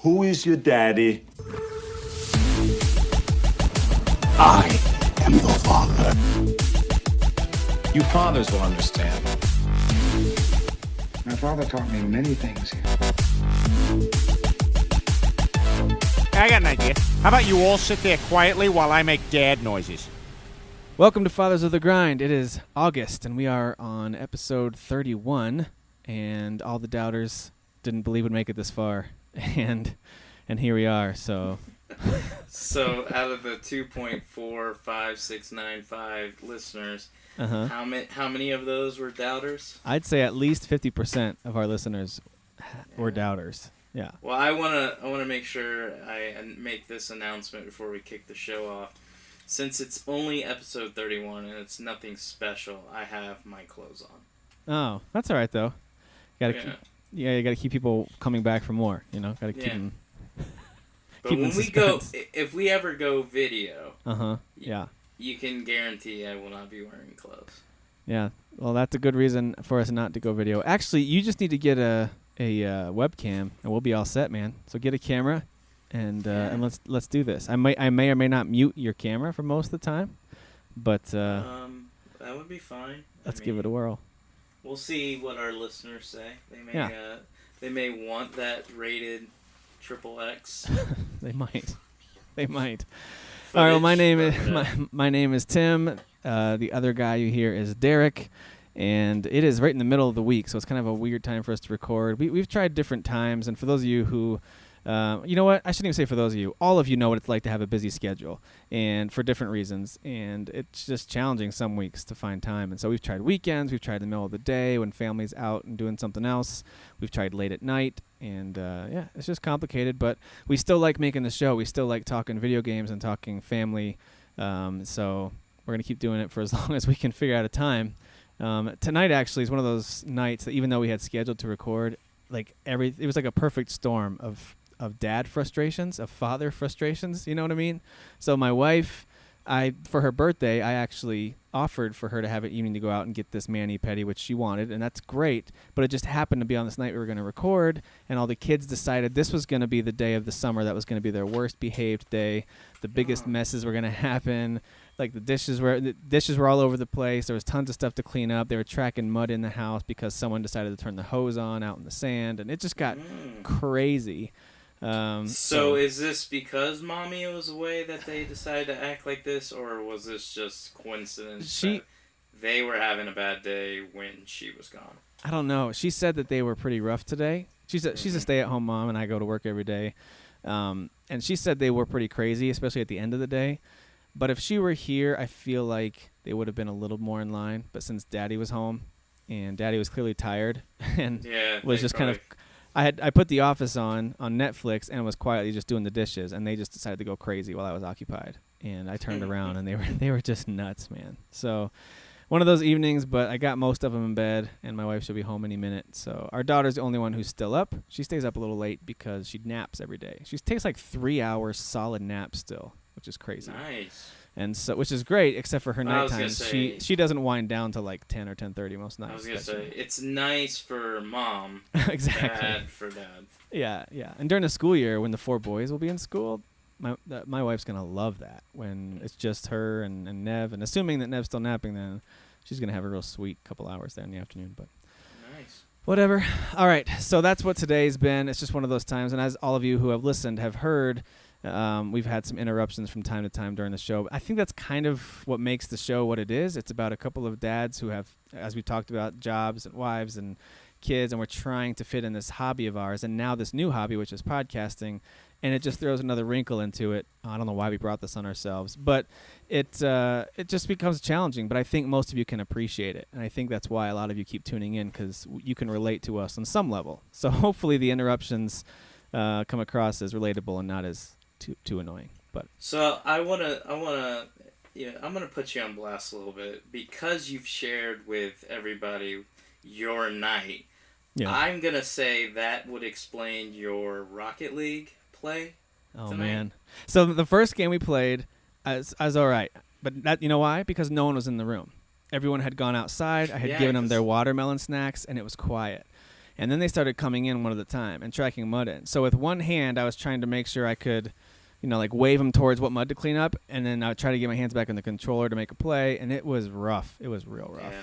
Who is your daddy? I am your father. You fathers will understand. My father taught me many things. I got an idea. How about you all sit there quietly while I make dad noises? Welcome to Fathers of the Grind. It is August, and we are on episode 31, and all the doubters didn't believe we'd make it this far, and here we are, so... So, out of the 2.45695 listeners, how many of those were doubters? I'd say at least 50% of our listeners were doubters. Yeah. Well, I wanna make sure I make this announcement before we kick the show off. Since it's only episode 31 and it's nothing special, I have my clothes on. Oh, that's all right though. You gotta keep people coming back for more. You know, gotta keep them. But when we go, if we ever go video, you can guarantee I will not be wearing clothes. Yeah, well, that's a good reason for us not to go video. Actually, you just need to get a webcam, and we'll be all set, man. So get a camera, and let's do this. I may or may not mute your camera for most of the time, but that would be fine. Let's give it a whirl. We'll see what our listeners say. They may want that rated XXX. They might. All right. Well, my name is Tim. The other guy you hear is Derek, and it is right in the middle of the week, so it's kind of a weird time for us to record. We've tried different times, and for those of you who, you know what? I shouldn't even say for those of you. All of you know what it's like to have a busy schedule, and for different reasons, and it's just challenging some weeks to find time. And so we've tried weekends, we've tried the middle of the day when family's out and doing something else. We've tried late at night. And, it's just complicated, but we still like making the show. We still like talking video games and talking family. So we're going to keep doing it for as long as we can figure out a time. Tonight, actually, is one of those nights that even though we had scheduled to record, it was like a perfect storm of dad frustrations, of father frustrations. You know what I mean? So my wife... for her birthday, I actually offered for her to have an evening to go out and get this mani-pedi, which she wanted, and that's great. But it just happened to be on this night we were going to record, and all the kids decided this was going to be the day of the summer that was going to be their worst behaved day. The biggest messes were going to happen. Like the dishes were all over the place. There was tons of stuff to clean up. They were tracking mud in the house because someone decided to turn the hose on out in the sand, and it just got crazy. So is this because mommy was away that they decided to act like this, or was this just coincidence that they were having a bad day when she was gone? I don't know. She said that they were pretty rough today. She's a stay-at-home mom, and I go to work every day. And she said they were pretty crazy, especially at the end of the day. But if she were here, I feel like they would have been a little more in line. But since Daddy was home, and Daddy was clearly tired, and was just kind of... I put The Office on Netflix and was quietly just doing the dishes, and they just decided to go crazy while I was occupied. And I turned around, and they were just nuts, man. So one of those evenings, but I got most of them in bed, and my wife should be home any minute. So our daughter's the only one who's still up. She stays up a little late because she naps every day. She takes like 3 hours solid naps still, which is crazy. Nice. And so, which is great, except for her nighttime. She doesn't wind down to like 10 or 10:30 most nights. I was gonna say it's nice for mom, exactly. Bad for dad. Yeah. And during the school year, when the 4 boys will be in school, my wife's gonna love that. When it's just her and Nev, and assuming that Nev's still napping, then she's gonna have a real sweet couple hours there in the afternoon. But nice. Whatever. All right. So that's what today's been. It's just one of those times, and as all of you who have listened have heard. We've had some interruptions from time to time during the show. I think that's kind of what makes the show what it is. It's about a couple of dads who have, as we talked about, jobs and wives and kids, and we're trying to fit in this hobby of ours, and now this new hobby, which is podcasting, and it just throws another wrinkle into it. I don't know why we brought this on ourselves, but it just becomes challenging, but I think most of you can appreciate it, and I think that's why a lot of you keep tuning in, because you can relate to us on some level. So hopefully the interruptions come across as relatable and not as too annoying. But so I'm gonna put you on blast a little bit because you've shared with everybody your night. Yeah. I'm gonna say that would explain your Rocket League play. Oh tonight. Man! So the first game we played, I was all right, but that, you know why? Because no one was in the room. Everyone had gone outside. I had given them their watermelon snacks, and it was quiet. And then they started coming in one at a time and tracking mud in. So with one hand, I was trying to make sure I could, like wave them towards what mud to clean up, and then I would try to get my hands back on the controller to make a play, and it was rough. It was real rough. Yeah.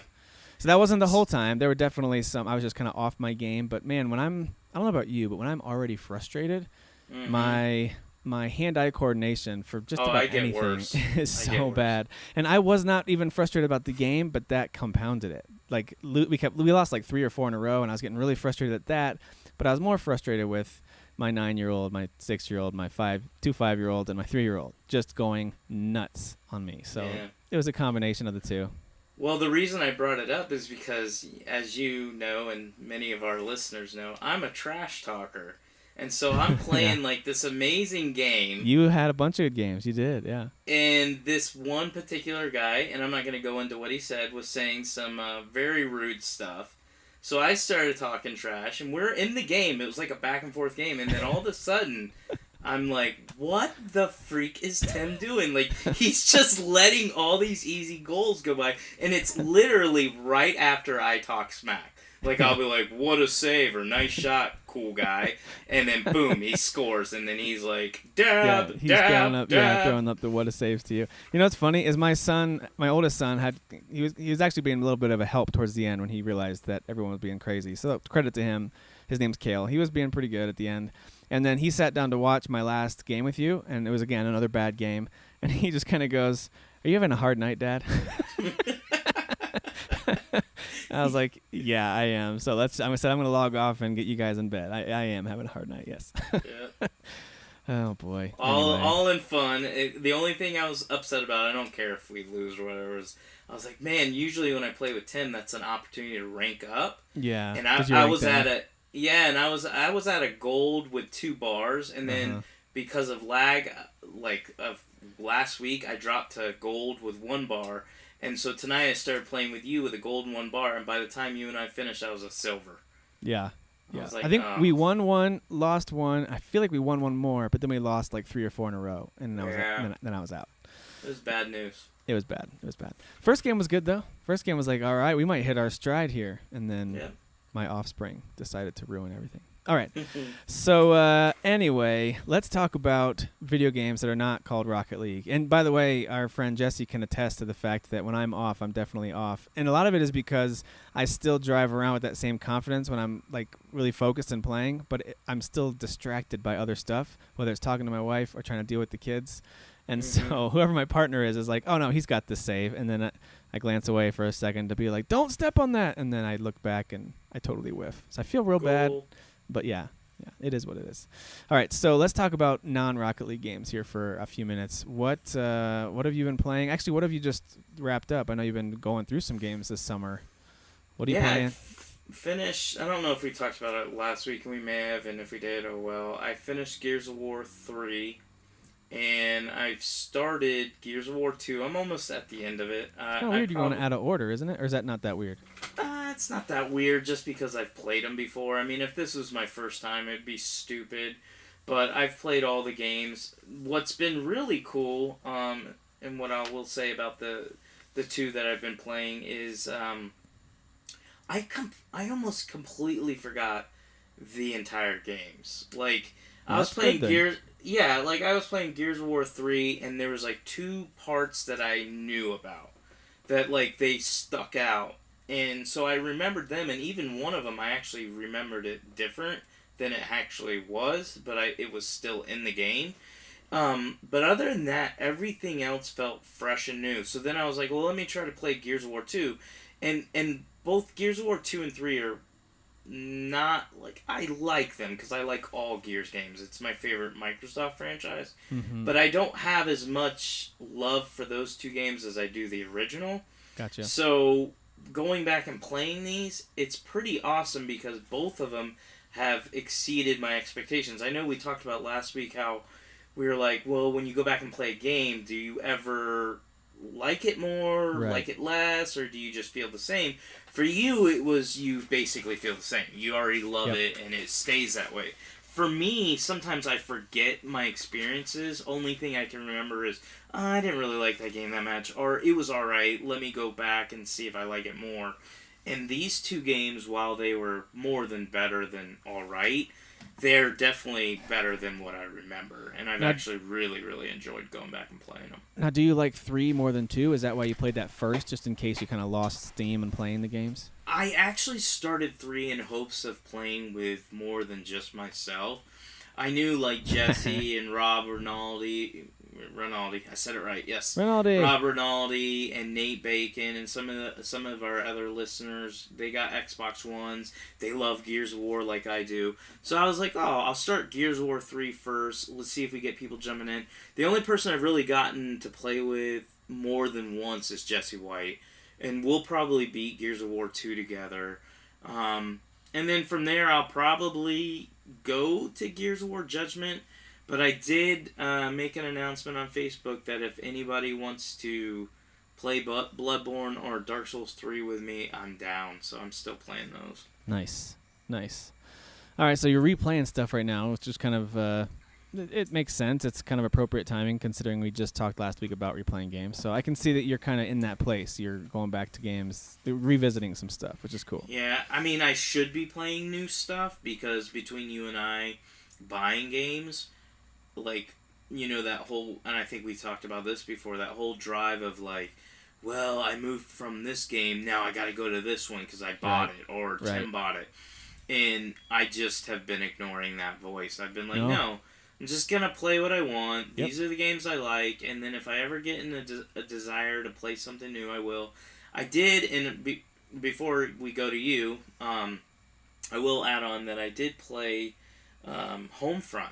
So that wasn't the whole time. There were definitely some. I was just kind of off my game. But man, I don't know about you, but when I'm already frustrated, my hand-eye coordination for just about anything is so bad. And I was not even frustrated about the game, but that compounded it. Like we lost like 3 or 4 in a row, and I was getting really frustrated at that. But I was more frustrated with my 9-year-old, my 6-year-old, my 2 5-year-old, and my 3-year-old just going nuts on me. So it was a combination of the two. Well, the reason I brought it up is because, as you know, and many of our listeners know, I'm a trash talker. And so I'm playing like this amazing game. You had a bunch of good games. You did, yeah. And this one particular guy, and I'm not going to go into what he said, was saying some very rude stuff. So I started talking trash, and we're in the game. It was like a back and forth game. And then all of a sudden, I'm like, what the freak is Tim doing? Like, he's just letting all these easy goals go by. And it's literally right after I talk smack. Like, I'll be like, what a save, or nice shot, cool guy. And then, boom, he scores. And then he's like, dab, he's dab, throwing up the what a saves to you. You know what's funny is my oldest son, he was actually being a little bit of a help towards the end when he realized that everyone was being crazy. So credit to him. His name's Kale. He was being pretty good at the end. And then he sat down to watch my last game with you, and it was, again, another bad game. And he just kind of goes, are you having a hard night, Dad? I was like, yeah, I am. So I'm going to log off and get you guys in bed. I am having a hard night, yes. Yeah. Oh, boy. All in fun. The only thing I was upset about, I don't care if we lose or whatever, is I was like, man, usually when I play with Tim, that's an opportunity to rank up. Yeah. And I was at a gold with 2 bars, and then because of lag, like of last week, I dropped to gold with 1 bar. And so tonight I started playing with you with a gold and 1 bar, and by the time you and I finished, I was a silver. Yeah. Like, I think we won 1, lost 1. I feel like we won 1 more, but then we lost like 3 or 4 in a row, and then I was out. It was bad news. It was bad. First game was good, though. First game was like, all right, we might hit our stride here. And then my offspring decided to ruin everything. All right. So anyway, let's talk about video games that are not called Rocket League. And by the way, our friend Jesse can attest to the fact that when I'm off, I'm definitely off. And a lot of it is because I still drive around with that same confidence when I'm like really focused and playing, but I'm still distracted by other stuff, whether it's talking to my wife or trying to deal with the kids. And so whoever my partner is like, oh, no, he's got this save. And then I glance away for a second to be like, don't step on that. And then I look back and I totally whiff. So I feel real bad. But yeah, it is what it is. All right, so let's talk about non-Rocket League games here for a few minutes. What have you been playing? Actually, what have you just wrapped up? I know you've been going through some games this summer. What are you playing? Finished. I don't know if we talked about it last week, and we may have, and if we did, oh well. I finished Gears of War 3, and I've started Gears of War 2. I'm almost at the end of it. It's kind of weird you're going out of order, isn't it? Or is that not that weird? It's not that weird just because I've played them before. I mean, if this was my first time, it'd be stupid. But I've played all the games. What's been really cool, and what I will say about the 2 that I've been playing is I almost completely forgot the entire games. Like, I was playing Gears... Yeah, like, I was playing Gears of War 3, and there was, like, 2 parts that I knew about. That, like, they stuck out. And so I remembered them, and even one of them I actually remembered it different than it actually was, but it was still in the game. But other than that, everything else felt fresh and new. So then I was like, well, let me try to play Gears of War 2. And both Gears of War 2 and 3 are not, like, I like them, because I like all Gears games. It's my favorite Microsoft franchise. Mm-hmm. But I don't have as much love for those 2 games as I do the original. Gotcha. So going back and playing these, it's pretty awesome because both of them have exceeded my expectations. I know we talked about last week how we were like, well, when you go back and play a game, do you ever like it more, like it less, or do you just feel the same? For you, it was you basically feel the same. You already love it, and it stays that way. For me, sometimes I forget my experiences. Only thing I can remember is, I didn't really like that game that much, or it was alright, let me go back and see if I like it more. And these two games, while they were more than better than all right, they're definitely better than what I remember. And I've actually really, really enjoyed going back and playing them. Now, do you like 3 more than 2? Is that why you played that first, just in case you kind of lost steam in playing the games? I actually started 3 in hopes of playing with more than just myself. I knew, like, Jesse and Rob Rinaldi, I said it right, yes. Rinaldi. Rob Rinaldi and Nate Bacon and some of our other listeners, they got Xbox Ones. They love Gears of War like I do. So I was like, I'll start Gears of War 3 first. Let's see if we get people jumping in. The only person I've really gotten to play with more than once is Jesse White. And we'll probably beat Gears of War 2 together. And then from there, I'll probably go to Gears of War Judgment. But I did make an announcement on Facebook that if anybody wants to play Bloodborne or Dark Souls 3 with me, I'm down. So I'm still playing those. Nice. All right, so you're replaying stuff right now, which is kind of... it makes sense. It's kind of appropriate timing considering we just talked last week about replaying games. So I can see that you're kind of in that place. You're going back to games, revisiting some stuff, which is cool. Yeah, I mean, I should be playing new stuff because between you and I buying games... like, you know, that whole, and I think we talked about this before, that whole drive of like, well, I moved from this game, now I gotta go to this one because I bought it, or Tim bought it. And I just have been ignoring that voice. I've been like, no I'm just gonna play what I want. Yep. These are the games I like, and then if I ever get in a desire to play something new, I will. I did, and before we go to you, I will add on that I did play Homefront.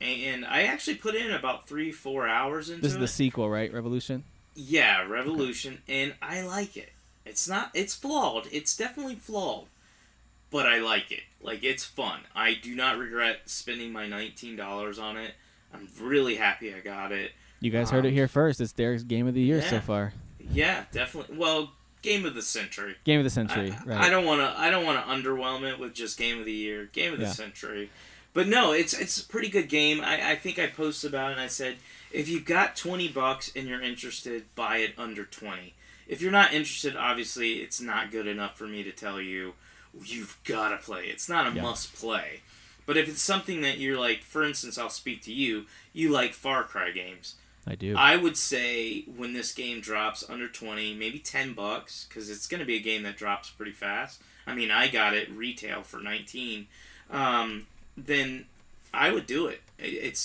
And I actually put in about 3-4 hours into it. This is the sequel, right? Revolution? Yeah, Revolution. Okay. And I like it. It's flawed. It's definitely flawed. But I like it. Like, it's fun. I do not regret spending my $19 on it. I'm really happy I got it. You guys heard it here first. It's Derek's game of the year so far. Yeah, definitely. Well, game of the century. Game of the century, right. I don't want to underwhelm it with just game of the year. Game of the century. But no, it's a pretty good game. I think I posted about it and I said, if you've got $20 and you're interested, buy it under 20. If you're not interested, obviously it's not good enough for me to tell you, you've got to play. It's not a must play. But if it's something that you're like, for instance, I'll speak to you, you like Far Cry games. I do. I would say when this game drops under 20, maybe $10, because it's going to be a game that drops pretty fast. I mean, I got it retail for 19. Then I would do it.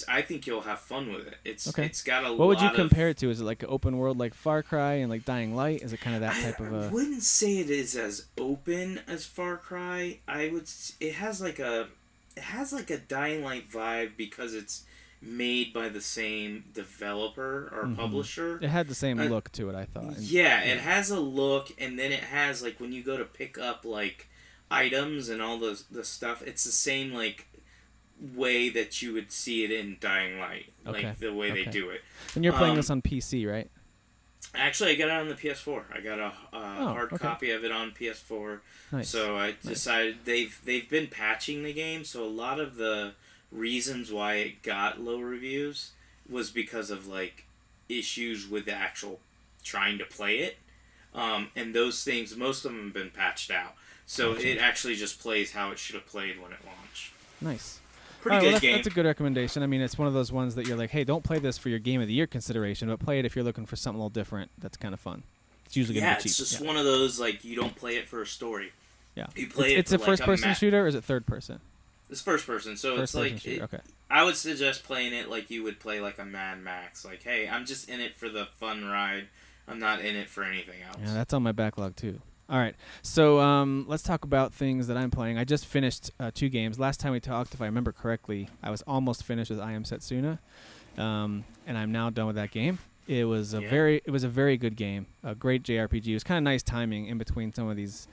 I think you'll have fun with it. It's got a lot. What would you compare it to? Is it like an open world like Far Cry and like Dying Light? Is it kind of that type of a... I wouldn't say it is as open as Far Cry. It has like a Dying Light vibe because it's made by the same developer or publisher. It had the same look to it, I thought. Yeah, it has a look, and then it has like when you go to pick up like items and all the stuff, it's the same like way that you would see it in Dying Light, like the way they do it. And you're playing this on PC, right? Actually, I got it on the PS4. I got a hard copy of it on PS4. Nice. So I decided they've been patching the game, so a lot of the reasons why it got low reviews was because of like issues with the actual trying to play it, and those things, most of them have been patched out. So it actually just plays how it should have played when it launched. Nice. Pretty good game. That's a good recommendation. I mean, it's one of those ones that you're like, hey, don't play this for your game of the year consideration, but play it if you're looking for something a little different. That's kind of fun. It's usually going to be cheap. It's just one of those, like, you don't play it for a story. Yeah. You play it's a first-person shooter, or is it third-person? It's first-person, so it's like... I would suggest playing it like you would play, like, a Mad Max. Like, hey, I'm just in it for the fun ride. I'm not in it for anything else. Yeah, that's on my backlog, too. All right, so let's talk about things that I'm playing. I just finished 2 games. Last time we talked, if I remember correctly, I was almost finished with I Am Setsuna, and I'm now done with that game. It was a very good game, a great JRPG. It was kind of nice timing in between some of these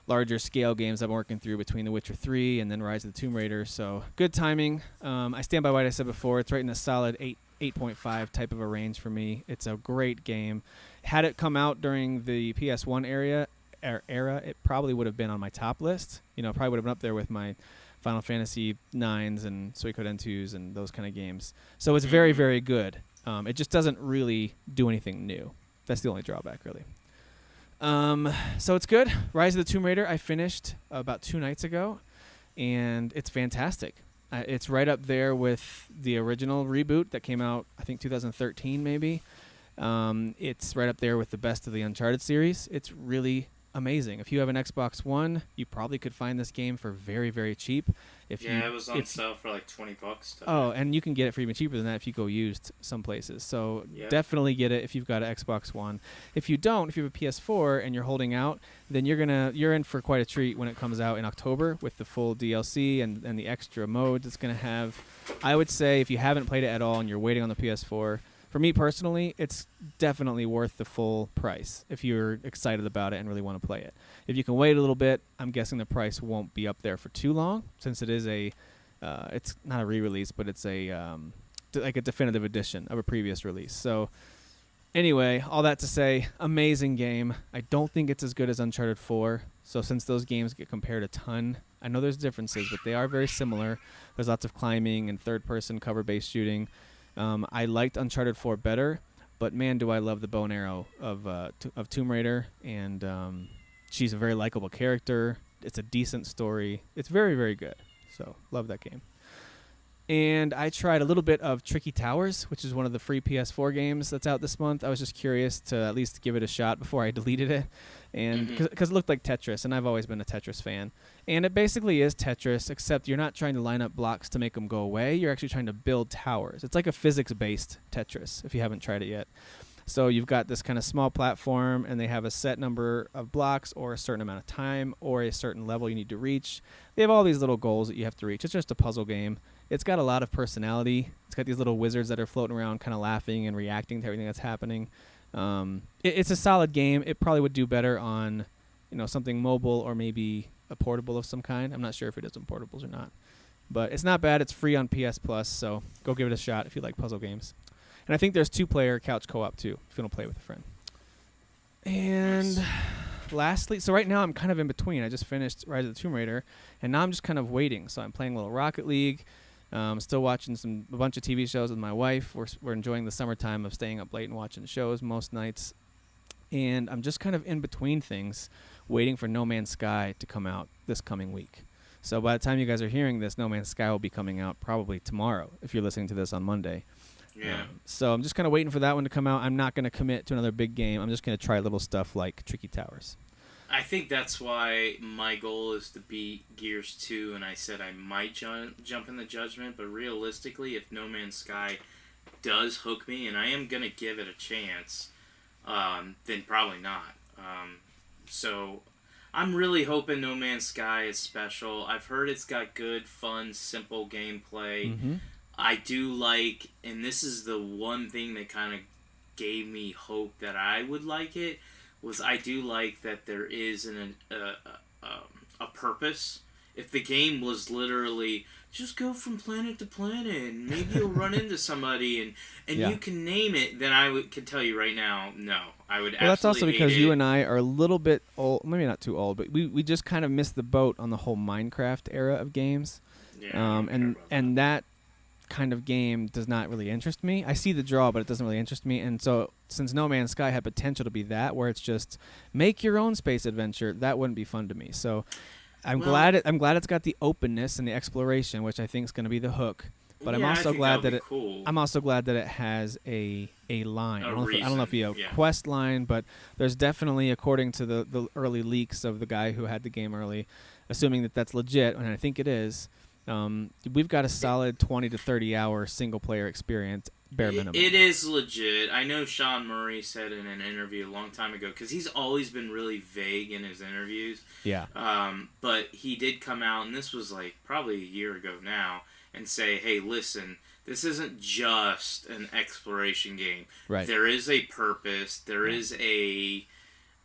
larger scale games I'm working through between The Witcher 3 and then Rise of the Tomb Raider. So good timing. I stand by what I said before. It's right in a solid 8.5 type of a range for me. It's a great game. Had it come out during the PS1 era, it probably would have been on my top list. You know, probably would have been up there with my Final Fantasy 9s and Suikoden 2s and those kind of games. So it's very, very good. It just doesn't really do anything new. That's the only drawback, really. So it's good. Rise of the Tomb Raider I finished about 2 nights ago, and it's fantastic. It's right up there with the original reboot that came out, I think 2013 maybe. It's right up there with the best of the Uncharted series. It's really amazing. If you have an Xbox One, you probably could find this game for very, very cheap. It was on sale for like $20. Oh, and you can get it for even cheaper than that if you go used some places. So definitely get it if you've got an Xbox One. If you don't, if you have a PS4 and you're holding out, then you're in for quite a treat when it comes out in October with the full DLC and the extra modes it's going to have. I would say if you haven't played it at all and you're waiting on the PS4, for me personally, it's definitely worth the full price if you're excited about it and really want to play it. If you can wait a little bit, I'm guessing the price won't be up there for too long, since it is it's not a re-release, but it's like a definitive edition of a previous release. So anyway, all that to say, amazing game. I don't think it's as good as Uncharted 4. So since those games get compared a ton, I know there's differences, but they are very similar. There's lots of climbing and third-person cover-based shooting. I liked Uncharted 4 better, but man, do I love the bow and arrow of Tomb Raider, and she's a very likable character. It's a decent story. It's very, very good. So love that game. And I tried a little bit of Tricky Towers, which is one of the free PS4 games that's out this month. I was just curious to at least give it a shot before I deleted it, and because it looked like Tetris, and I've always been a Tetris fan. And it basically is Tetris, except you're not trying to line up blocks to make them go away. You're actually trying to build towers. It's like a physics-based Tetris, if you haven't tried it yet. So you've got this kind of small platform, and they have a set number of blocks or a certain amount of time or a certain level you need to reach. They have all these little goals that you have to reach. It's just a puzzle game. It's got a lot of personality. It's got these little wizards that are floating around kind of laughing and reacting to everything that's happening. It's a solid game. It probably would do better on something mobile or maybe a portable of some kind. I'm not sure if it is on portables or not. But it's not bad. It's free on PS Plus, so go give it a shot if you like puzzle games. And I think there's 2-player couch co-op too, if you want to play with a friend. And lastly, so right now I'm kind of in between. I just finished Rise of the Tomb Raider, and now I'm just kind of waiting. So I'm playing a little Rocket League. Still watching a bunch of TV shows with my wife. We're enjoying the summertime of staying up late and watching shows most nights. And I'm just kind of in between things, waiting for No Man's Sky to come out this coming week. So by the time you guys are hearing this, No Man's Sky will be coming out probably tomorrow, if you're listening to this on Monday. Yeah. So I'm just kind of waiting for that one to come out. I'm not going to commit to another big game. I'm just going to try little stuff like Tricky Towers. I think that's why my goal is to beat Gears 2, and I said I might jump in the Judgment, but realistically, if No Man's Sky does hook me, and I am going to give it a chance, then probably not. So I'm really hoping No Man's Sky is special. I've heard it's got good, fun, simple gameplay. Mm-hmm. I do like, and this is the one thing that kind of gave me hope that I would like it, was I do like that there is a purpose. If the game was literally just go from planet to planet and maybe you'll run into somebody and you can name it, then I could tell you right now, no. I would absolutely Well, that's also because hate you it. and I are a little bit old, maybe not too old, but we just kind of missed the boat on the whole Minecraft era of games. Yeah, and that kind of game does not really interest me. I see the draw, but it doesn't really interest me. And so since No Man's Sky had potential to be that, where it's just make your own space adventure, that wouldn't be fun to me. So I'm glad it's got the openness and the exploration, which I think is going to be the hook. But I'm also glad that I'm also glad that it has a line. I don't know if you have a quest line, but there's definitely, according to the early leaks of the guy who had the game early, assuming that that's legit, and I think it is. We've got a solid 20 to 30 hour single player experience, bare minimum. It is legit. I know Sean Murray said in an interview a long time ago, because he's always been really vague in his interviews. Yeah. But he did come out, and this was like probably a year ago now, and say, hey, listen, this isn't just an exploration game. Right. There is a purpose. There is a...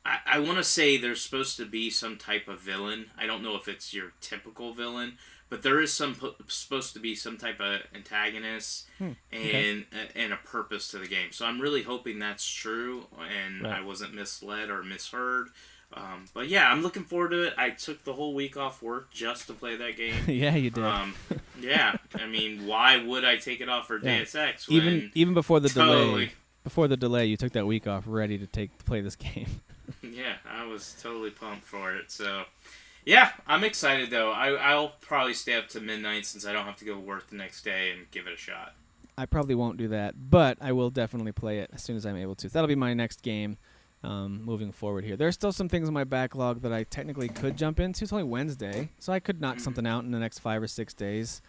I want to say there's supposed to be some type of villain. I don't know if it's your typical villain, but there is supposed to be some type of antagonist and a purpose to the game. So I'm really hoping that's true, and I wasn't misled or misheard. But yeah, I'm looking forward to it. I took the whole week off work just to play that game. Yeah, you did. Yeah, I mean, why would I take it off for Deus Ex? Even before the delay, you took that week off ready to play this game. Yeah, I was totally pumped for it. So, yeah, I'm excited though. I'll probably stay up to midnight since I don't have to go to work the next day and give it a shot. I probably won't do that, but I will definitely play it as soon as I'm able to. So that'll be my next game moving forward here. There's still some things in my backlog that I technically could jump into. It's only Wednesday, so I could knock something out in the next 5 or 6 days.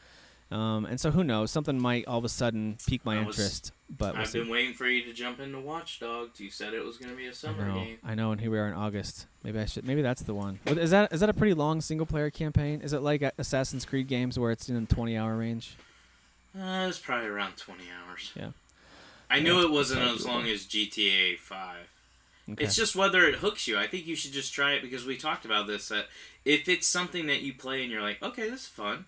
And so who knows? Something might all of a sudden pique my interest. But I've been waiting for you to jump into Watch Dogs. You said it was going to be a summer game. I know, and here we are in August. Maybe that's the one. Is that a pretty long single player campaign? Is it like Assassin's Creed games where it's in the 20-hour range? It's probably around 20 hours. Yeah. I knew it wasn't as long as GTA 5. Okay. It's just whether it hooks you. I think you should just try it because we talked about this. That if it's something that you play and you're like, okay, this is fun,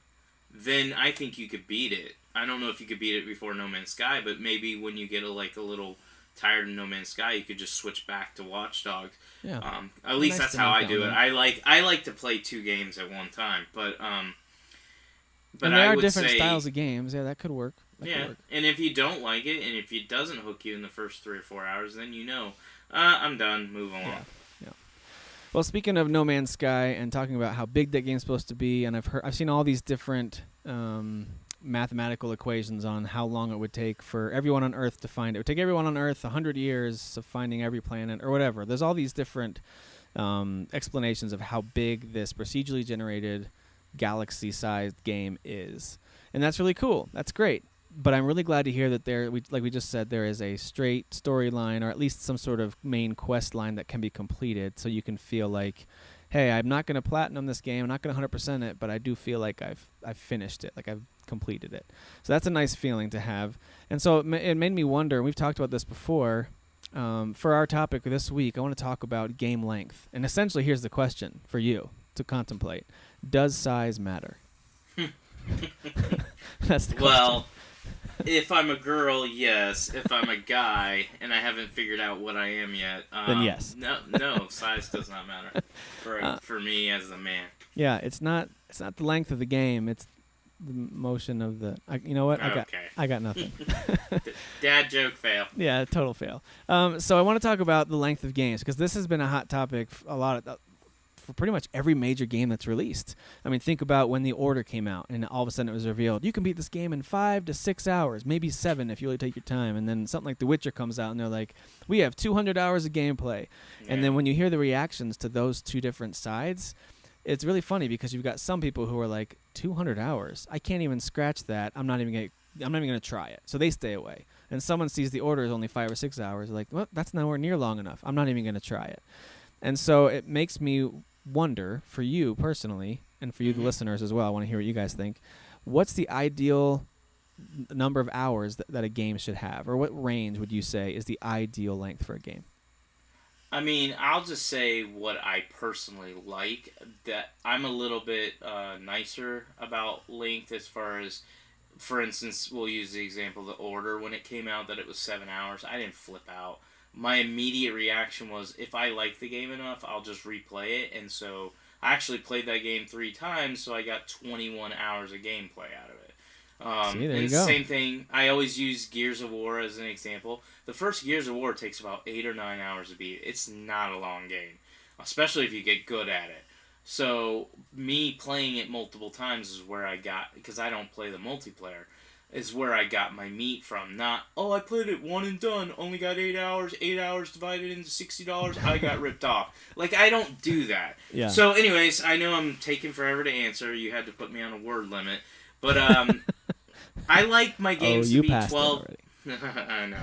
then I think you could beat it. I don't know if you could beat it before No Man's Sky, but maybe when you get a little tired of No Man's Sky, you could just switch back to Watch Dogs. Yeah. At least that's how I do it. I like to play 2 games at one time, but and there are different styles of games. Yeah, that could work. And if you don't like it, and if it doesn't hook you in the first 3 or 4 hours, then I'm done. Move along. Yeah. Well, speaking of No Man's Sky and talking about how big that game's supposed to be, and I've seen all these different mathematical equations on how long it would take for everyone on Earth to find it. It would take everyone on Earth 100 years of finding every planet or whatever. There's all these different explanations of how big this procedurally generated galaxy-sized game is, and that's really cool. That's great. But I'm really glad to hear that like we just said, there is a straight storyline, or at least some sort of main quest line that can be completed, so you can feel like, hey, I'm not going to platinum this game, I'm not going to 100% it, but I do feel like I've finished it, like I've completed it. So that's a nice feeling to have. And so it made me wonder, we've talked about this before, for our topic this week, I want to talk about game length. And essentially, here's the question for you to contemplate. Does size matter? That's the question. Well, if I'm a girl, yes. If I'm a guy and I haven't figured out what I am yet, then yes. No, size does not matter for me as a man. Yeah, it's not the length of the game. It's the motion of the. You know what? I got nothing. Dad joke fail. Yeah, total fail. So I want to talk about the length of games because this has been a hot topic for pretty much every major game that's released. I mean, think about when The Order came out, and all of a sudden it was revealed, you can beat this game in 5 to 6 hours, maybe 7 if you really take your time. And then something like The Witcher comes out, and they're like, we have 200 hours of gameplay. Yeah. And then when you hear the reactions to those two different sides, it's really funny because you've got some people who are like, 200 hours? I can't even scratch that. I'm not even going to try it. So they stay away. And someone sees The Order is only 5 or 6 hours, like, well, that's nowhere near long enough. I'm not even going to try it. And so it makes me wonder, for you personally, and for you the listeners as well, I want to hear what you guys think, what's the ideal number of hours that a game should have? Or what range would you say is the ideal length for a game? I mean, I'll just say what I personally like. That I'm a little bit nicer about length as far as, for instance, we'll use the example of The Order. When it came out that it was 7 hours, I didn't flip out. My immediate reaction was, if I like the game enough, I'll just replay it. And so I actually played that game 3 times, so I got 21 hours of gameplay out of it. See, there and you go. Same thing, I always use Gears of War as an example. The first Gears of War takes about 8 or 9 hours to beat. It's not a long game, especially if you get good at it. So me playing it multiple times is where I got, because I don't play the multiplayer, is where I got my meat from. Not, I played it one and done, only got 8 hours divided into $60, I got ripped off. Like, I don't do that. Yeah. So anyways, I know I'm taking forever to answer. You had to put me on a word limit. But I like my games to be 12. I know.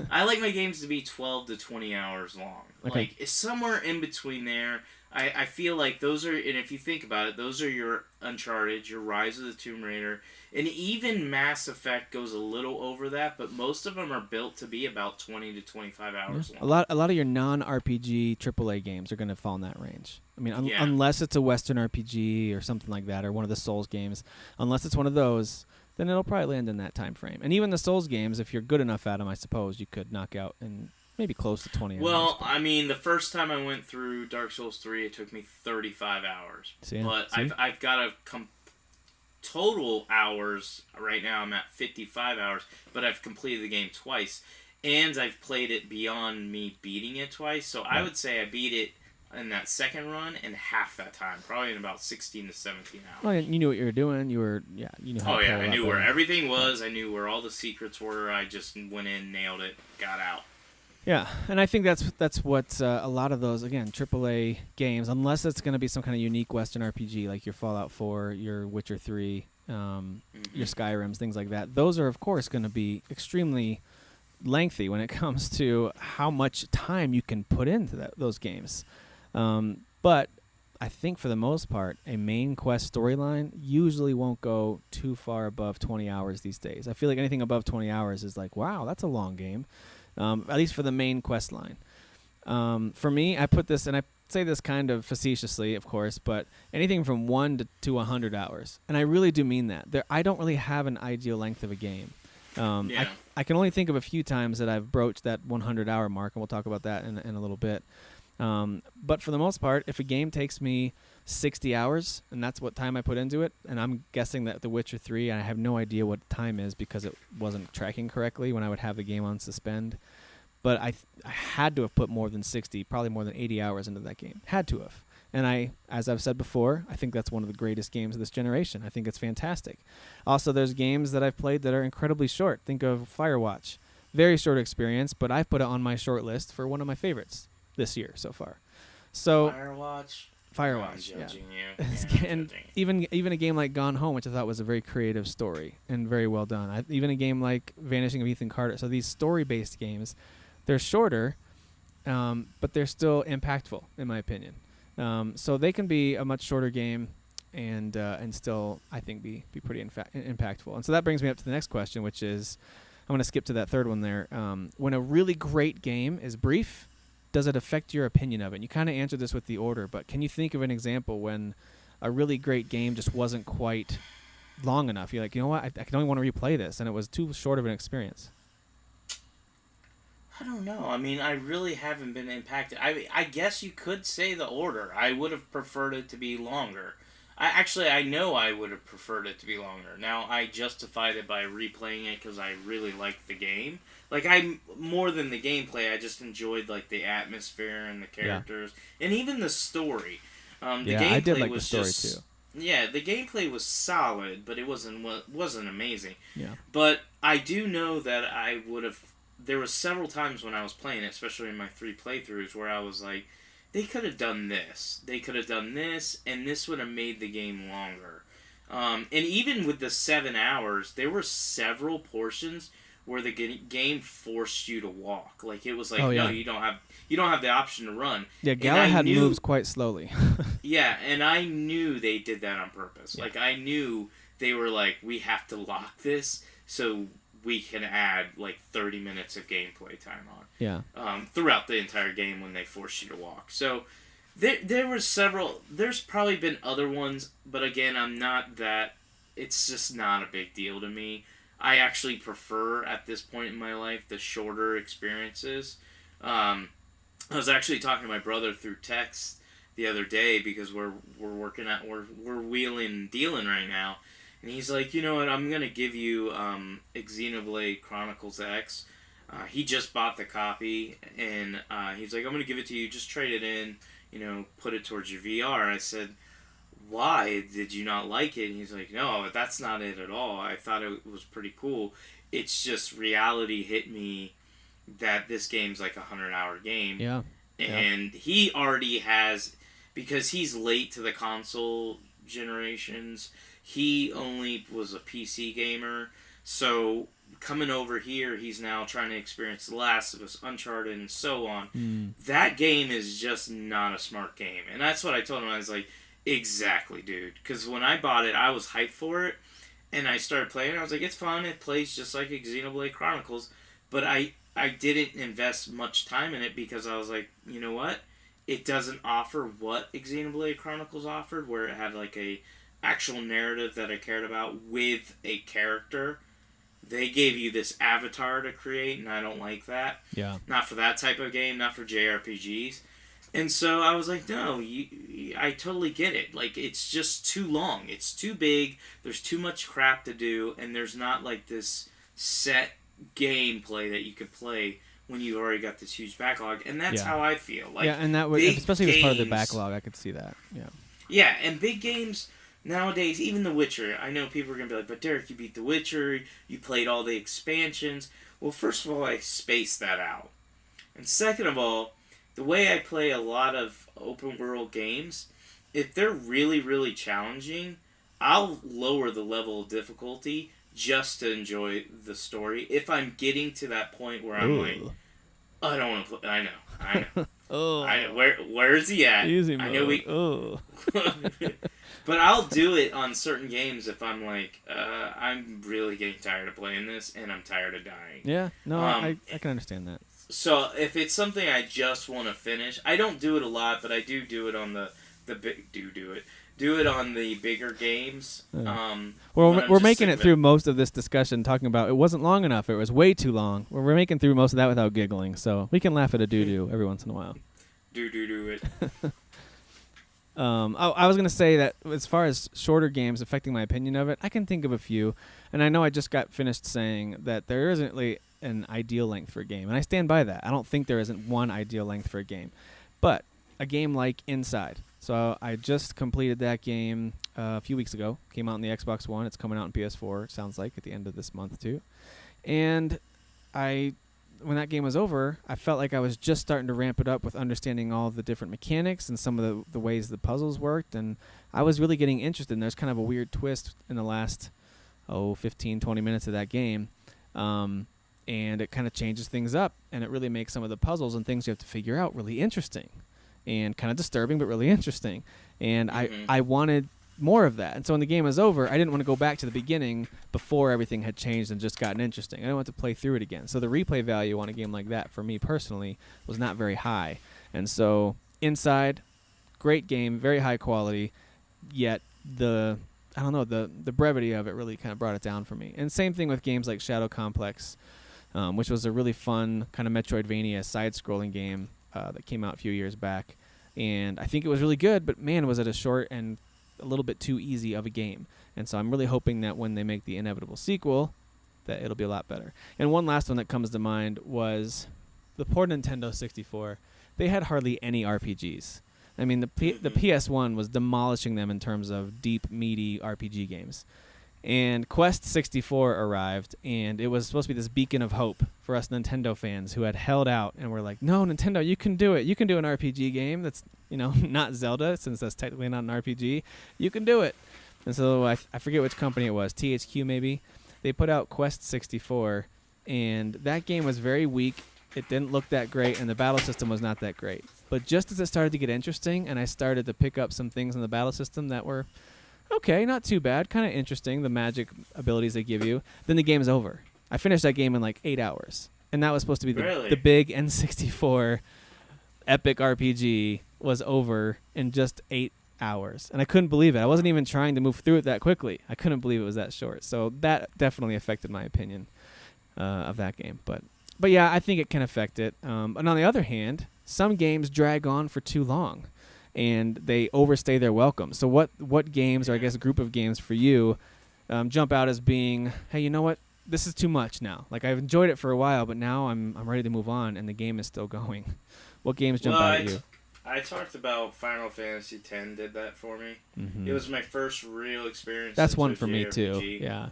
I like my games to be 12 to 20 hours long. Okay. Like, it's somewhere in between there. I feel like those are, and if you think about it, those are your Uncharted, your Rise of the Tomb Raider, and even Mass Effect goes a little over that, but most of them are built to be about 20 to 25 hours long. A lot of your non-RPG AAA games are going to fall in that range. I mean, unless it's a Western RPG or something like that, or one of the Souls games, unless it's one of those, then it'll probably land in that time frame. And even the Souls games, if you're good enough at them, I suppose you could knock out in maybe close to 20 hours. Well, I mean, the first time I went through Dark Souls 3, it took me 35 hours. But I've got a total hours, right now I'm at 55 hours, but I've completed the game twice. And I've played it beyond me beating it twice. So I would say I beat it in that second run in half that time, probably in about 16 to 17 hours. Well, you knew what you were doing. You knew how to play a I lot knew where better. everything was. I knew where all the secrets were. I just went in, nailed it, got out. Yeah, and I think that's what a lot of those, again, AAA games, unless it's going to be some kind of unique Western RPG like your Fallout 4, your Witcher 3, your Skyrims, things like that. Those are, of course, going to be extremely lengthy when it comes to how much time you can put into those games. But I think for the most part, a main quest storyline usually won't go too far above 20 hours these days. I feel like anything above 20 hours is like, wow, that's a long game. At least for the main quest line. For me, I put this, and I say this kind of facetiously, of course, but anything from 1 to 100 hours. And I really do mean that. I don't really have an ideal length of a game. I can only think of a few times that I've broached that 100-hour mark, and we'll talk about that in a little bit. But for the most part, if a game takes me 60 hours, and that's what time I put into it, and I'm guessing that The Witcher 3, I have no idea what time is because it wasn't tracking correctly when I would have the game on suspend. But I had to have put more than 60, probably more than 80 hours into that game. Had to have. And as I've said before, I think that's one of the greatest games of this generation. I think it's fantastic. Also, there's games that I've played that are incredibly short. Think of Firewatch. Very short experience, but I've put it on my short list for one of my favorites this year so far. So Firewatch, I'm judging yeah. you. And even a game like Gone Home, which I thought was a very creative story and very well done. Even a game like Vanishing of Ethan Carter. So these story-based games, they're shorter, but they're still impactful, in my opinion. So they can be a much shorter game and still, I think, be pretty impactful. And so that brings me up to the next question, which is, I'm going to skip to that third one there. When a really great game is brief, does it affect your opinion of it? And you kind of answered this with the order, but can you think of an example when a really great game just wasn't quite long enough? You're like, you know what, I can only want to replay this, and it was too short of an experience. I don't know. I mean, I really haven't been impacted. I guess you could say the order. I would have preferred it to be longer. I know I would have preferred it to be longer. Now, I justified it by replaying it because I really liked the game. Like, more than the gameplay, I just enjoyed, like, the atmosphere and the characters. Yeah. And even the story. I did like the story, too. Yeah, the gameplay was solid, but it wasn't amazing. Yeah. But I do know that I would have... There were several times when I was playing it, especially in my 3 playthroughs, where I was like, they could have done this. They could have done this, and this would have made the game longer. And even with the 7 hours, there were several portions where the game forced you to walk. Like, it was like, no, you don't have the option to run. Yeah, Galahad moves quite slowly. Yeah, and I knew they did that on purpose. Yeah. Like, I knew they were like, we have to lock this so we can add like 30 minutes of gameplay time on. Yeah. Throughout the entire game when they force you to walk. So there were several. There's probably been other ones, but again, I'm not that. It's just not a big deal to me. I actually prefer at this point in my life the shorter experiences. I was actually talking to my brother through text the other day because we're wheeling and dealing right now. And he's like, you know what, I'm going to give you Xenoblade Chronicles X. He just bought the copy, and he's like, I'm going to give it to you, just trade it in, put it towards your VR. I said, why? Did you not like it? And he's like, no, that's not it at all. I thought it was pretty cool. It's just reality hit me that this game's like a 100-hour game. Yeah. And he already has, because he's late to the console generations, he only was a PC gamer, so coming over here, he's now trying to experience The Last of Us, Uncharted, and so on. That game is just not a smart game. And that's what I told him. I was like, exactly, dude. Because when I bought it, I was hyped for it, and I started playing it. I was like, it's fun. It plays just like Xenoblade Chronicles. But I didn't invest much time in it because I was like, you know what? It doesn't offer what Xenoblade Chronicles offered, where it had like a actual narrative that I cared about with a character. They gave you this avatar to create, and I don't like that. Yeah. Not for that type of game, not for JRPGs. And so I was like, no, I totally get it. Like, it's just too long. It's too big. There's too much crap to do, and there's not like this set gameplay that you could play when you've already got this huge backlog, and that's Yeah. how I feel. Like, yeah, and that would, big especially if it's part of the games- backlog, I could see that. Yeah. Yeah, and big games nowadays, even The Witcher, I know people are going to be like, but Derek, you beat The Witcher, you played all the expansions. Well, first of all, I spaced that out. And second of all, the way I play a lot of open world games, if they're really, really challenging, I'll lower the level of difficulty just to enjoy the story. If I'm getting to that point where I'm like, I don't want to play. I know. Oh. I know. Where is he at? Easy mode. I know we. Oh. But I'll do it on certain games if I'm like, I'm really getting tired of playing this and I'm tired of dying. Yeah. No, I can understand that. So if it's something I just want to finish, I don't do it a lot, but I do it on the big do it on the bigger games. We're making it through most of this discussion talking about it wasn't long enough. It was way too long. We're making through most of that without giggling, so we can laugh at a doo-doo every once in a while. Do it. I was going to say that as far as shorter games affecting my opinion of it, I can think of a few. And I know I just got finished saying that there isn't really an ideal length for a game. And I stand by that. I don't think there isn't one ideal length for a game. But a game like Inside. So I just completed that game a few weeks ago. Came out on the Xbox One. It's coming out on PS4, it sounds like, at the end of this month too. And when that game was over, I felt like I was just starting to ramp it up with understanding all of the different mechanics and some of the ways the puzzles worked. And I was really getting interested. And there's kind of a weird twist in the last, 15, 20 minutes of that game. And it kind of changes things up. And it really makes some of the puzzles and things you have to figure out really interesting. And kind of disturbing, but really interesting. And I wanted more of that. And so when the game was over, I didn't want to go back to the beginning before everything had changed and just gotten interesting. I didn't want to play through it again. So the replay value on a game like that, for me personally, was not very high. And so Inside, great game, very high quality, yet the brevity of it really kind of brought it down for me. And same thing with games like Shadow Complex, which was a really fun kind of Metroidvania side-scrolling game that came out a few years back. And I think it was really good, but man, was it a short and a little bit too easy of a game. And so I'm really hoping that when they make the inevitable sequel, that it'll be a lot better. And one last one that comes to mind was the poor Nintendo 64. They had hardly any RPGs. I mean, the PS1 was demolishing them in terms of deep, meaty RPG games. And Quest 64 arrived, and it was supposed to be this beacon of hope for us Nintendo fans who had held out and were like, no, Nintendo, you can do it. You can do an RPG game that's, not Zelda, since that's technically not an RPG. You can do it. And so I forget which company it was, THQ maybe. They put out Quest 64, and that game was very weak. It didn't look that great, and the battle system was not that great. But just as it started to get interesting, and I started to pick up some things in the battle system that were okay, not too bad, kind of interesting, the magic abilities they give you, then the game's over. I finished that game in like 8 hours. And that was supposed to be the big N64 epic RPG was over in just 8 hours. And I couldn't believe it. I wasn't even trying to move through it that quickly. I couldn't believe it was that short. So that definitely affected my opinion of that game. But yeah, I think it can affect it. And on the other hand, some games drag on for too long. And they overstay their welcome. So what games, or I guess a group of games for you, jump out as being, hey, you know what? This is too much now. Like, I've enjoyed it for a while, but now I'm ready to move on, and the game is still going. What games jump out at you? I talked about Final Fantasy X did that for me. Mm-hmm. It was my first real experience. That's one for me too. Yeah.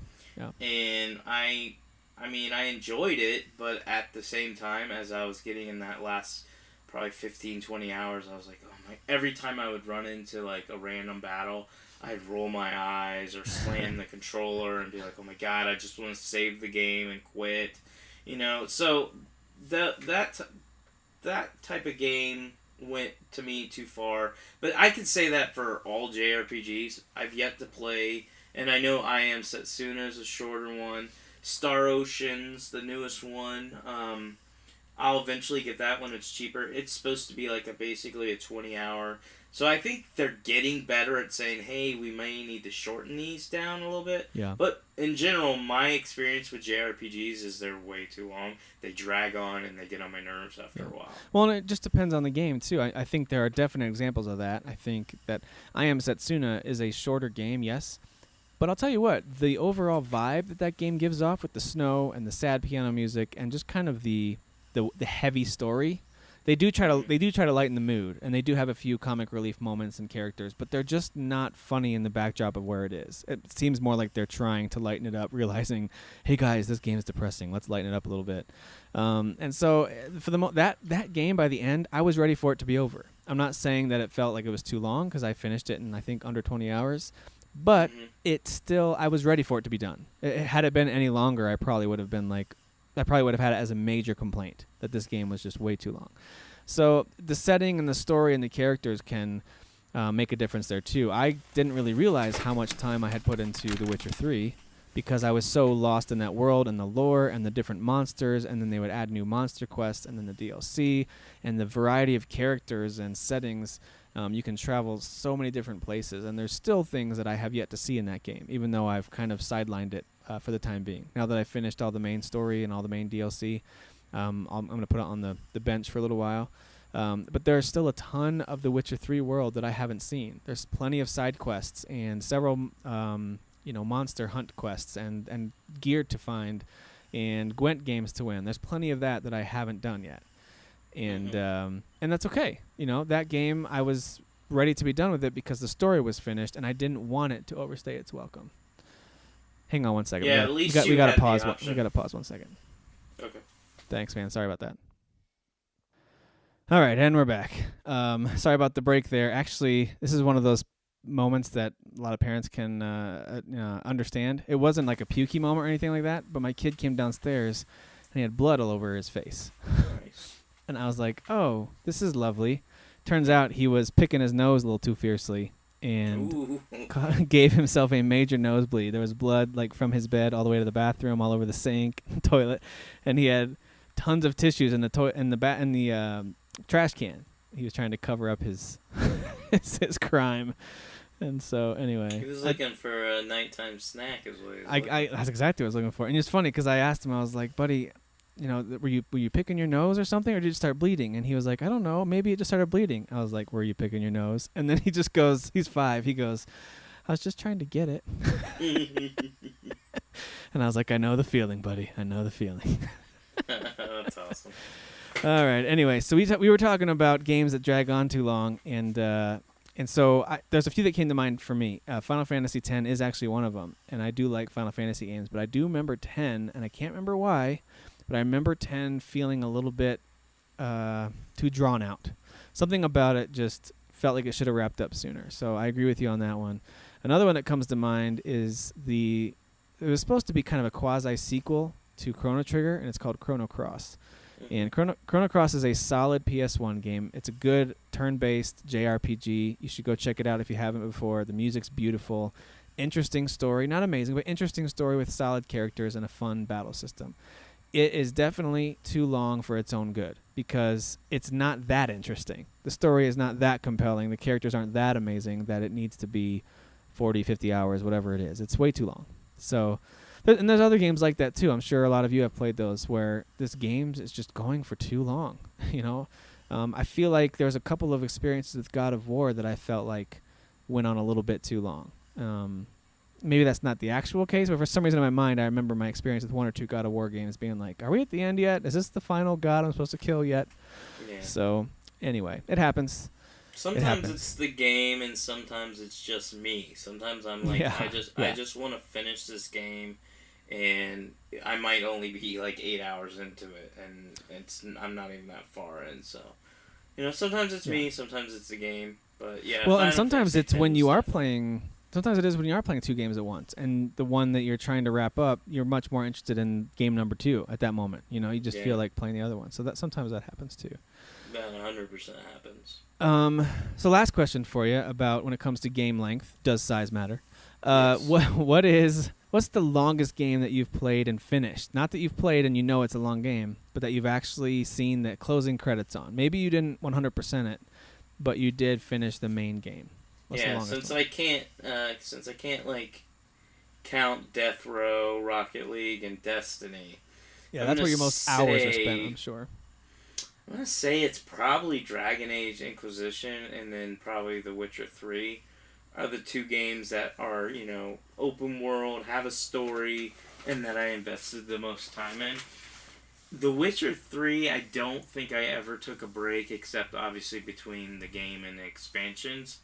And I enjoyed it, but at the same time, as I was getting in that last probably 15, 20 hours, I was like, oh my! Every time I would run into like a random battle, I'd roll my eyes or slam the controller and be like, oh my god, I just want to save the game and quit. So that type of game went to me too far. But I could say that for all JRPGs. I've yet to play, and I know I Am Setsuna is a shorter one. Star Ocean's the newest one. I'll eventually get that when it's cheaper. It's supposed to be like basically a 20-hour. So I think they're getting better at saying, hey, we may need to shorten these down a little bit. Yeah. But in general, my experience with JRPGs is they're way too long. They drag on and they get on my nerves after a while. Well, and it just depends on the game, too. I think there are definite examples of that. I think that I Am Setsuna is a shorter game, yes. But I'll tell you what, the overall vibe that game gives off with the snow and the sad piano music and just kind of the the heavy story. They do try to lighten the mood, and they do have a few comic relief moments and characters, but they're just not funny in the backdrop of where it is. It seems more like they're trying to lighten it up, realizing, hey guys, this game is depressing. Let's lighten it up a little bit. And so for that game, by the end, I was ready for it to be over. I'm not saying that it felt like it was too long, because I finished it in I think under 20 hours, but I was ready for it to be done. Had it been any longer, I probably would have had it as a major complaint that this game was just way too long. So the setting and the story and the characters can make a difference there too. I didn't really realize how much time I had put into The Witcher 3 because I was so lost in that world and the lore and the different monsters, and then they would add new monster quests and then the DLC and the variety of characters and settings. You can travel so many different places, and there's still things that I have yet to see in that game, even though I've kind of sidelined it for the time being. Now that I've finished all the main story and all the main DLC, I'm going to put it on the bench for a little while. But there's still a ton of the Witcher 3 world that I haven't seen. There's plenty of side quests and several monster hunt quests and gear to find and Gwent games to win. There's plenty of that I haven't done yet. And that's okay. That game, I was ready to be done with it because the story was finished, and I didn't want it to overstay its welcome. Hang on one second. Yeah, at least we got to pause. option. We got to pause 1 second. Okay. Thanks, man. Sorry about that. All right, and we're back. Sorry about the break there. Actually, this is one of those moments that a lot of parents can understand. It wasn't like a pukey moment or anything like that, but my kid came downstairs, and he had blood all over his face. Nice. And I was like, oh, this is lovely. Turns out he was picking his nose a little too fiercely and gave himself a major nosebleed. There was blood from his bed all the way to the bathroom, all over the sink, toilet, and he had tons of tissues in the trash can. He was trying to cover up his his crime. And so anyway, he was looking for a nighttime snack, is what he was that's exactly what I was looking for. And it's funny because I asked him, I was like, buddy, were you picking your nose or something, or did you start bleeding? And he was like, I don't know, maybe it just started bleeding. I was like, were you picking your nose? And then he just goes, he's 5, he goes, I was just trying to get it. And I was like, I know the feeling, buddy, I know the feeling. That's awesome. All right, anyway, so we were talking about games that drag on too long, and so there's a few that came to mind for me. Final Fantasy X is actually one of them, and I do like Final Fantasy games, but I do remember 10, and I can't remember why, but I remember 10 feeling a little bit too drawn out. Something about it just felt like it should have wrapped up sooner. So I agree with you on that one. Another one that comes to mind is it was supposed to be kind of a quasi-sequel to Chrono Trigger, and it's called Chrono Cross. And Chrono Cross is a solid PS1 game. It's a good turn-based JRPG. You should go check it out if you haven't before. The music's beautiful. Interesting story. Not amazing, but interesting story with solid characters and a fun battle system. It is definitely too long for its own good because it's not that interesting. The story is not that compelling. The characters aren't that amazing that it needs to be 40, 50 hours, whatever it is. It's way too long. So, and there's other games like that too. I'm sure a lot of you have played those where this game is just going for too long. I feel like there's a couple of experiences with God of War that I felt like went on a little bit too long. Maybe that's not the actual case, but for some reason in my mind, I remember my experience with 1 or 2 God of War games being like, are we at the end yet? Is this the final God I'm supposed to kill yet? Yeah. So, anyway, it happens. Sometimes it's the game, and sometimes it's just me. Sometimes I'm like, I just want to finish this game, and I might only be like 8 hours into it, and I'm not even that far in. So, sometimes it's me, sometimes it's the game. But yeah. Well, and sometimes it's when you are playing. Sometimes it is when you are playing 2 games at once, and the one that you're trying to wrap up, you're much more interested in game number 2 at that moment. You just feel like playing the other one. So that sometimes that happens too. That 100% happens. So last question for you about when it comes to game length. Does size matter? Yes. What's the longest game that you've played and finished? Not that you've played and you know it's a long game, but that you've actually seen the closing credits on. Maybe you didn't 100% it, but you did finish the main game. What's the longest since one? I can't like count Death Row, Rocket League, and Destiny. Yeah, that's where your most hours are spent, I'm sure. I'm gonna say it's probably Dragon Age Inquisition, and then probably The Witcher 3 are the 2 games that are open world, have a story, and that I invested the most time in. The Witcher 3, I don't think I ever took a break, except obviously between the game and the expansions.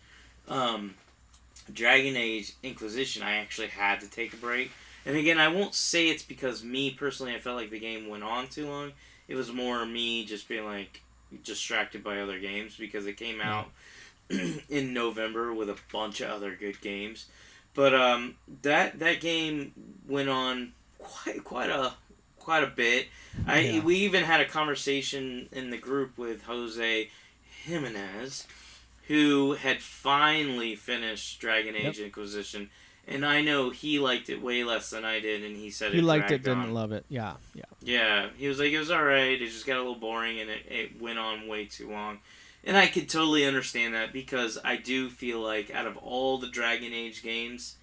Dragon Age Inquisition, I actually had to take a break. And again, I won't say it's because me personally, I felt like the game went on too long. It was more me just being like distracted by other games because it came out in November with a bunch of other good games. But that game went on quite a bit. We even had a conversation in the group with Jose Jimenez, who had finally finished Dragon Age Inquisition, and I know he liked it way less than I did, and he said he liked it, dragged on. didn't love it. Yeah. Yeah, he was like, it was alright, it just got a little boring, and it went on way too long. And I could totally understand that, because I do feel like out of all the Dragon Age games,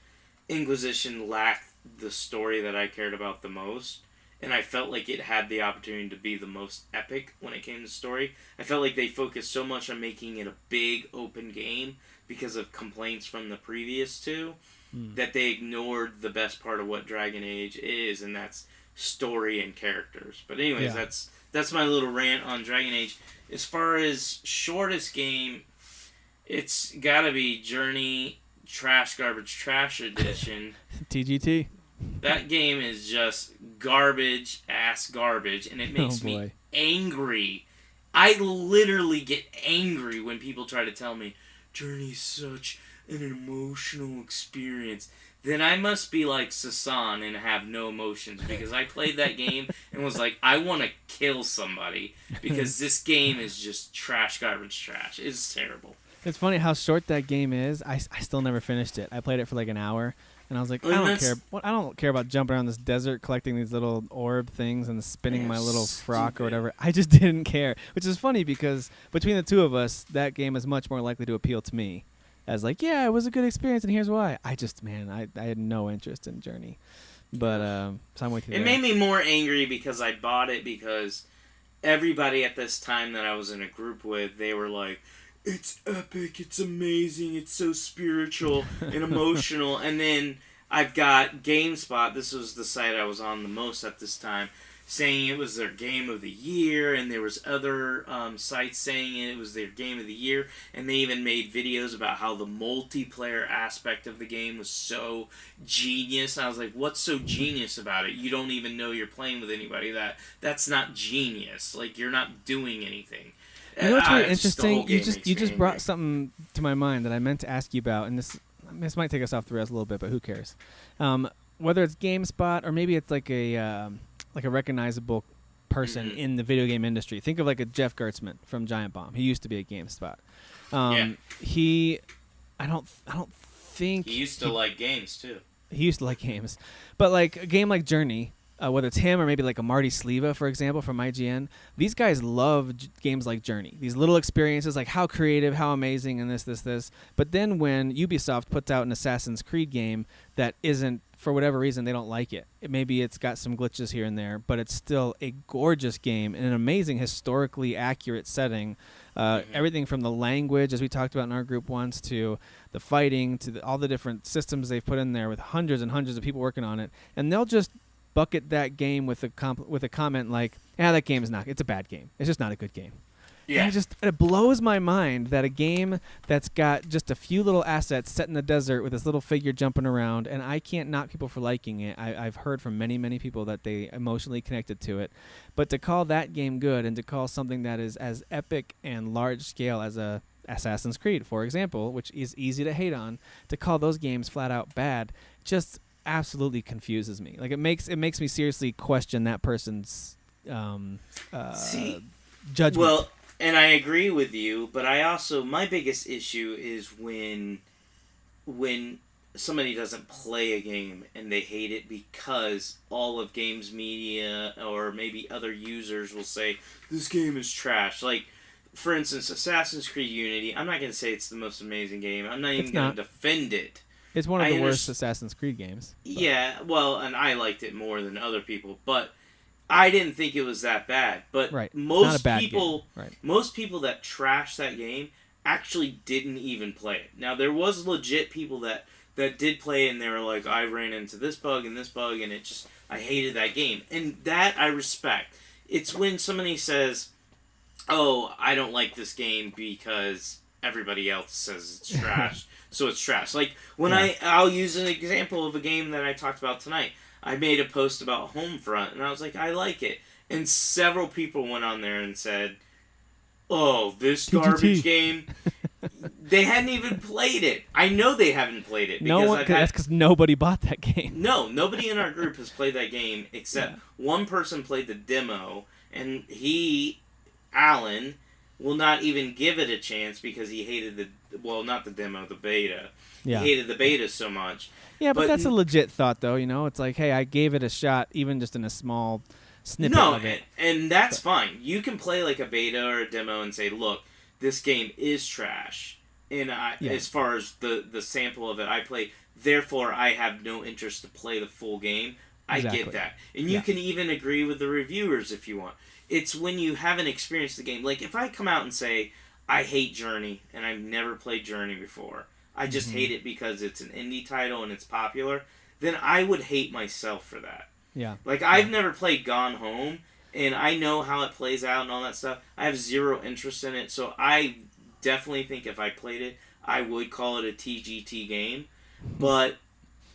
Inquisition lacked the story that I cared about the most. And I felt like it had the opportunity to be the most epic when it came to story. I felt like they focused so much on making it a big open game because of complaints from the previous two that they ignored the best part of what Dragon Age is, and that's story and characters. But anyways, that's my little rant on Dragon Age. As far as shortest game, it's gotta be Journey Trash Garbage Trash Edition. TGT. That game is just garbage ass garbage, and it makes me angry. I literally get angry when people try to tell me Journey's such an emotional experience. Then I must be like Sasan and have no emotions, because I played that game and was like, I want to kill somebody because this game is just trash, garbage, trash. It's terrible. It's funny how short that game is. I still never finished it. I played it for like an hour, and I was like, I don't care. I don't care about jumping around this desert, collecting these little orb things, and spinning my little frock or whatever. I just didn't care, which is funny because between the two of us, that game is much more likely to appeal to me. As like, yeah, it was a good experience, and here's why. I had no interest in Journey, but so I'm with you. It made me more angry because I bought it because everybody at this time that I was in a group with, they were like, it's epic, it's amazing, it's so spiritual and emotional. And then I've got GameSpot, this was the site I was on the most at this time, saying it was their game of the year, and there was other sites saying it was their game of the year, and they even made videos about how the multiplayer aspect of the game was so genius. I was like, what's so genius about it? You don't even know you're playing with anybody. That's not genius. Like, you're not doing anything. You know what's really interesting? You just brought something to my mind that I meant to ask you about, and this might take us off the rails a little bit, but who cares? Whether it's GameSpot or maybe it's like a recognizable person in the video game industry. Think of like a Jeff Gertzman from Giant Bomb. He used to be at GameSpot. I don't think he used to like games too. He used to like games, but like a game like Journey. Whether it's him or maybe like a Marty Sleva, for example, from IGN, these guys love games like Journey. These little experiences, like how creative, how amazing, and this. But then when Ubisoft puts out an Assassin's Creed game that isn't, for whatever reason, they don't like it. Maybe it's got some glitches here and there, but it's still a gorgeous game in an amazing, historically accurate setting. Everything from the language, as we talked about in our group once, to the fighting, to all the different systems they've put in there with hundreds and hundreds of people working on it. And they'll just bucket that game with a comment like, that game is it's a bad game. It's just not a good game. Yeah. And it blows my mind that a game that's got just a few little assets set in the desert with this little figure jumping around, and I can't knock people for liking it. I've heard from many, many people that they emotionally connected to it. But to call that game good and to call something that is as epic and large scale as a Assassin's Creed, for example, which is easy to hate on, to call those games flat out bad, just absolutely confuses me. Like it makes me seriously question that person's judgment. Well, and I agree with you, but I also, my biggest issue is when somebody doesn't play a game and they hate it because all of games media or maybe other users will say this game is trash. Like, for instance, Assassin's Creed Unity, I'm not going to say it's the most amazing game. I'm not even going to defend it. It's one of the worst Assassin's Creed games. But. Yeah, well, and I liked it more than other people, but I didn't think it was that bad. But most people that trashed that game actually didn't even play it. Now, there was legit people that did play it, and they were like, I ran into this bug, and it just, I hated that game. And that I respect. it's when somebody says, "Oh, I don't like this game because everybody else says it's trash, so it's trash." Like when I'll use an example of a game that I talked about tonight. I made a post about Homefront, and I was like, I like it, and several people went on there and said, "Oh, this garbage game." They hadn't even played it. I know they haven't played it. That's because nobody bought that game. No, nobody in our group has played that game except one person played the demo, and Alan, will not even give it a chance because he hated not the demo, the beta. Yeah. He hated the beta so much. Yeah, but that's a legit thought, though. It's like, hey, I gave it a shot, even just in a small snippet of it. And that's fine. You can play like a beta or a demo and say, look, this game is trash. And as far as the sample of it I play, therefore I have no interest to play the full game. I get that. And you can even agree with the reviewers if you want. It's when you haven't experienced the game. Like, if I come out and say, I hate Journey, and I've never played Journey before, I just hate it because it's an indie title and it's popular, then I would hate myself for that. Yeah. Like, I've never played Gone Home, and I know how it plays out and all that stuff. I have zero interest in it, so I definitely think if I played it, I would call it a TGT game. But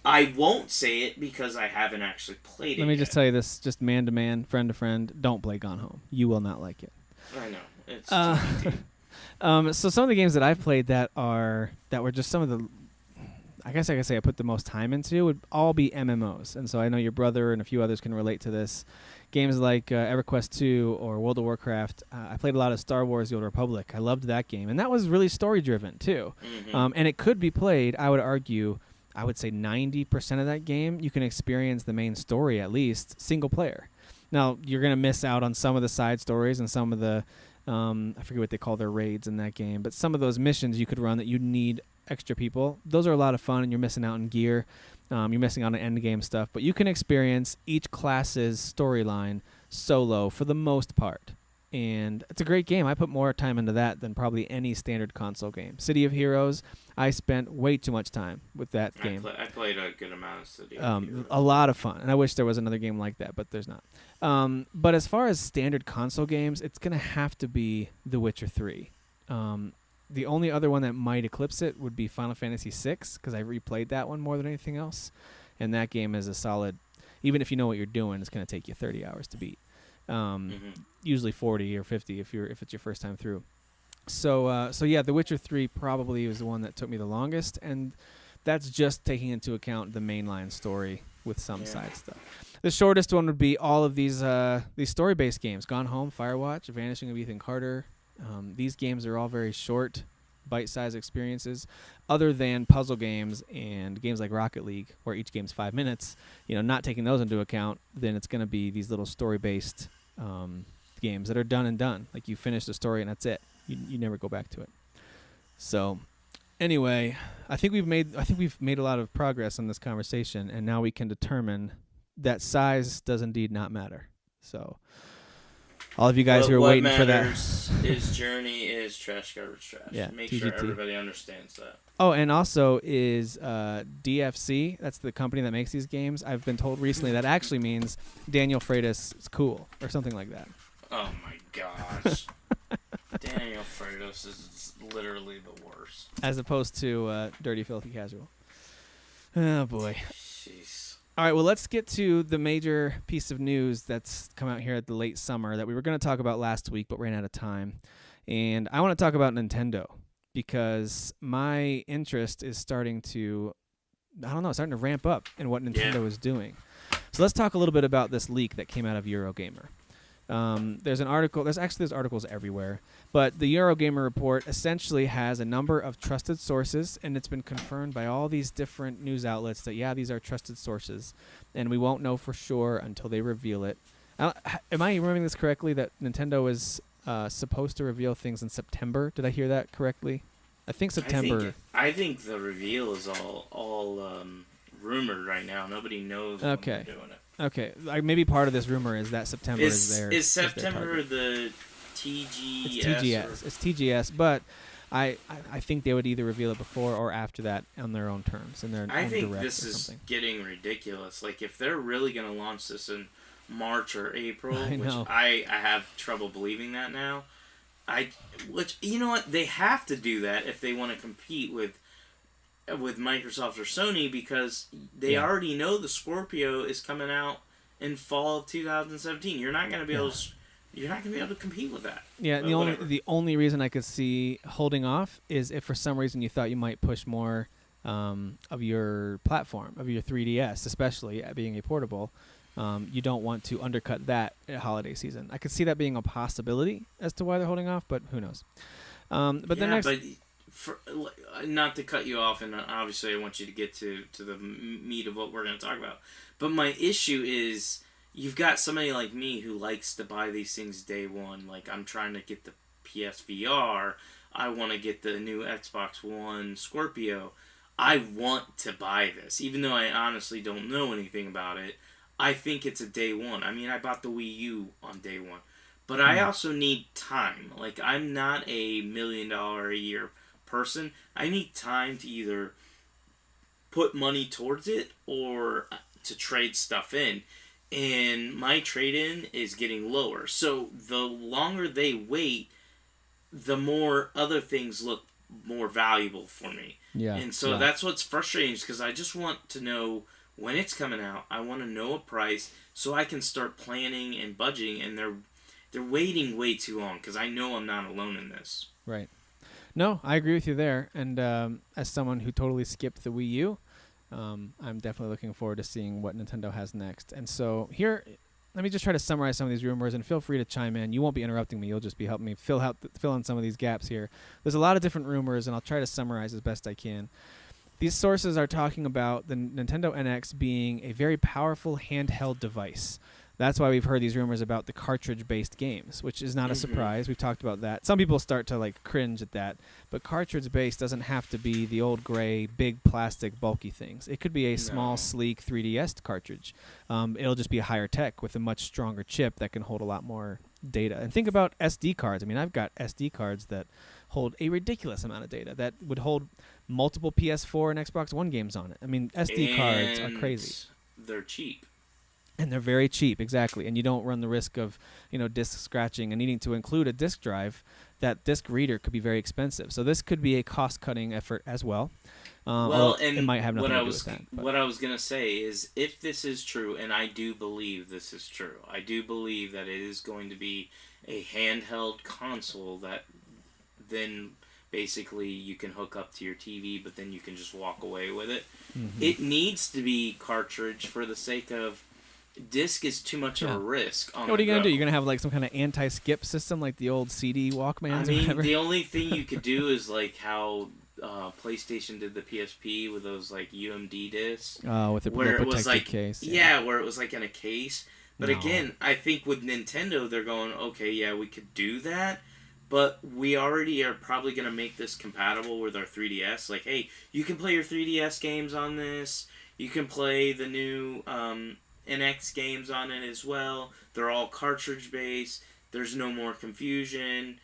I won't say it because I haven't actually played it. Let me just tell you this, just man to man, friend to friend, don't play Gone Home. You will not like it. I know. It's TGT. So some of the games that I've played that were just some of the, I guess I could say I put the most time into would all be MMOs. And so I know your brother and a few others can relate to this. Games like EverQuest 2 or World of Warcraft. I played a lot of Star Wars The Old Republic. I loved that game. And that was really story-driven, too. Mm-hmm. And it could be played, I would argue, I would say 90% of that game, you can experience the main story at least, single player. Now, you're going to miss out on some of the side stories and some of the, I forget what they call their raids in that game, but some of those missions you could run that you need extra people. Those are a lot of fun, and you're missing out on gear. You're missing out on end game stuff, but you can experience each class's storyline solo for the most part. And it's a great game. I put more time into that than probably any standard console game. City of Heroes, I spent way too much time with that game. I played a good amount of City of Heroes. A lot of fun. And I wish there was another game like that, but there's not. But as far as standard console games, it's going to have to be The Witcher 3. The only other one that might eclipse it would be Final Fantasy VI, because I replayed that one more than anything else. And that game is a solid, even if you know what you're doing, it's going to take you 30 hours to beat. Usually 40 or 50 if it's your first time through. So yeah, The Witcher 3 probably was the one that took me the longest, and that's just taking into account the mainline story with some side stuff. The shortest one would be all of these story-based games: Gone Home, Firewatch, Vanishing of Ethan Carter. These games are all very short, bite-sized experiences, other than puzzle games and games like Rocket League, where each game's 5 minutes. Not taking those into account, then it's going to be these little story-based games that are done and done. Like, you finish the story and that's it. You never go back to it. So, anyway, I think we've made a lot of progress on this conversation, and now we can determine that size does indeed not matter. So, all of you guys who are waiting for that. What matters is Journey is trash garbage trash. Yeah, Make TGT. sure everybody understands that. Oh, and also is DFC. That's the company that makes these games. I've been told recently that actually means Daniel Freitas is cool or something like that. Oh my gosh. Daniel Freitas is literally the worst. As opposed to Dirty Filthy Casual. Oh, boy. Jeez. All right, well, let's get to the major piece of news that's come out here at the late summer that we were going to talk about last week but ran out of time. And I want to talk about Nintendo because my interest is starting to ramp up in what Nintendo is doing. So let's talk a little bit about this leak that came out of Eurogamer. There's an article. There's articles everywhere, but the Eurogamer report essentially has a number of trusted sources, and it's been confirmed by all these different news outlets that these are trusted sources, and we won't know for sure until they reveal it. Am I remembering this correctly? That Nintendo is supposed to reveal things in September. Did I hear that correctly? I think September. I think the reveal is all rumored right now. Nobody knows when they're doing it. Okay, maybe part of this rumor is that September is there. Is September the TGS? It's TGS. It's TGS, but I think they would either reveal it before or after that on their own terms. I think this is getting ridiculous. Like, if they're really going to launch this in March or April, I which know. I have trouble believing that now. Which you know what, they have to do that if they want to compete with Microsoft or Sony, because they already know the Scorpio is coming out in fall of 2017. You're not going to be able to. You're not going to be able to compete with that. Yeah, the only reason I could see holding off is if for some reason you thought you might push more of your platform, of your 3DS, especially being a portable. You don't want to undercut that at holiday season. I could see that being a possibility as to why they're holding off, but who knows? Not to cut you off, and obviously I want you to get to the meat of what we're going to talk about. But my issue is, you've got somebody like me who likes to buy these things day one. Like, I'm trying to get the PSVR. I want to get the new Xbox One Scorpio. I want to buy this, even though I honestly don't know anything about it. I think it's a day one. I mean, I bought the Wii U on day one. But I also need time. Like, I'm not a $1 million a year person. I need time to either put money towards it or to trade stuff in. And my trade-in is getting lower. So the longer they wait, the more other things look more valuable for me. Yeah. And so that's what's frustrating, because I just want to know when it's coming out. I want to know a price so I can start planning and budgeting, and they're waiting way too long, because I know I'm not alone in this. Right. No, I agree with you there. And as someone who totally skipped the Wii U, I'm definitely looking forward to seeing what Nintendo has next. And so here, let me just try to summarize some of these rumors, and feel free to chime in. You won't be interrupting me. You'll just be helping me fill in some of these gaps here. There's a lot of different rumors, and I'll try to summarize as best I can. These sources are talking about the Nintendo NX being a very powerful handheld device. That's why we've heard these rumors about the cartridge-based games, which is not a surprise. We've talked about that. Some people start to cringe at that, but cartridge-based doesn't have to be the old gray, big plastic, bulky things. It could be a small, sleek 3DS cartridge. It'll just be a higher tech with a much stronger chip that can hold a lot more data. And think about SD cards. I mean, I've got SD cards that hold a ridiculous amount of data that would hold multiple PS4 and Xbox One games on it. I mean, SD cards are crazy. They're cheap. And they're very cheap, exactly. And you don't run the risk of, disk scratching and needing to include a disk drive. That disk reader could be very expensive. So this could be a cost-cutting effort as well. And it might have nothing to do with that. What I was going to say is, if this is true, and I do believe this is true, I do believe that it is going to be a handheld console that then basically you can hook up to your TV, but then you can just walk away with it. Mm-hmm. It needs to be cartridge for the sake of disc is too much of a risk. What are you going to do? You're going to have some kind of anti-skip system like the old CD Walkmans? I mean, the only thing you could do is how PlayStation did the PSP with those UMD discs. Oh, with the protected case. Yeah, where it was in a case. But again, I think with Nintendo, they're going, okay, yeah, we could do that, but we already are probably going to make this compatible with our 3DS. Hey, you can play your 3DS games on this. You can play the new NX games on it as well. They're all cartridge based. There's no more confusion.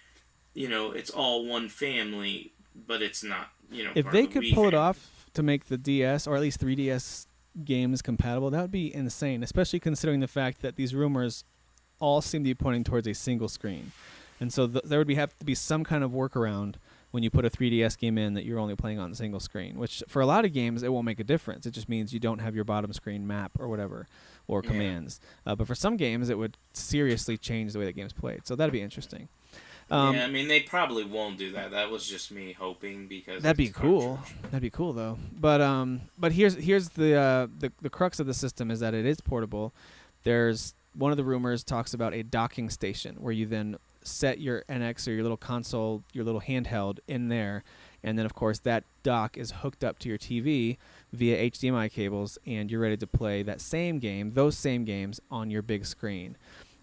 It's all one family, but it's not. If they could pull it off to make the DS or at least 3DS games compatible, that would be insane. Especially considering the fact that these rumors all seem to be pointing towards a single screen, and so there would have to be some kind of workaround when you put a 3DS game in that you're only playing on a single screen, which for a lot of games, it won't make a difference. It just means you don't have your bottom screen map or whatever, or commands. But for some games, it would seriously change the way the game's played. So that'd be interesting. I mean, they probably won't do that. That was just me hoping, because that'd be cool. That'd be cool, though. But here's the crux of the system is that it is portable. There's one of the rumors talks about a docking station where you then set your NX or your little console, your little handheld in there, and then of course that dock is hooked up to your TV via HDMI cables, and you're ready to play those same games on your big screen.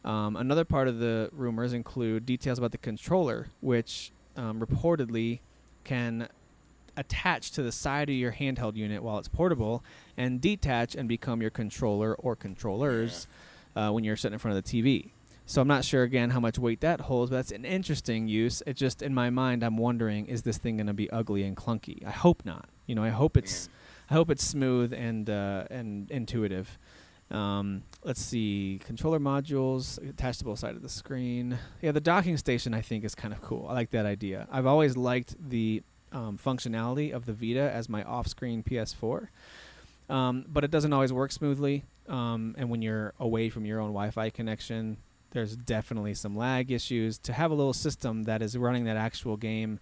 Another part of the rumors include details about the controller, which reportedly can attach to the side of your handheld unit while it's portable and detach and become your controller or controllers when you're sitting in front of the TV. So I'm not sure, again, how much weight that holds, but that's an interesting use. It just, in my mind, I'm wondering, is this thing going to be ugly and clunky? I hope not. I hope it's smooth and intuitive. Let's see, controller modules attached to both sides of the screen. Yeah, the docking station I think is kind of cool. I like that idea. I've always liked the functionality of the Vita as my off-screen PS4, but it doesn't always work smoothly. And when you're away from your own Wi-Fi connection, there's definitely some lag issues. To have a little system that is running that actual game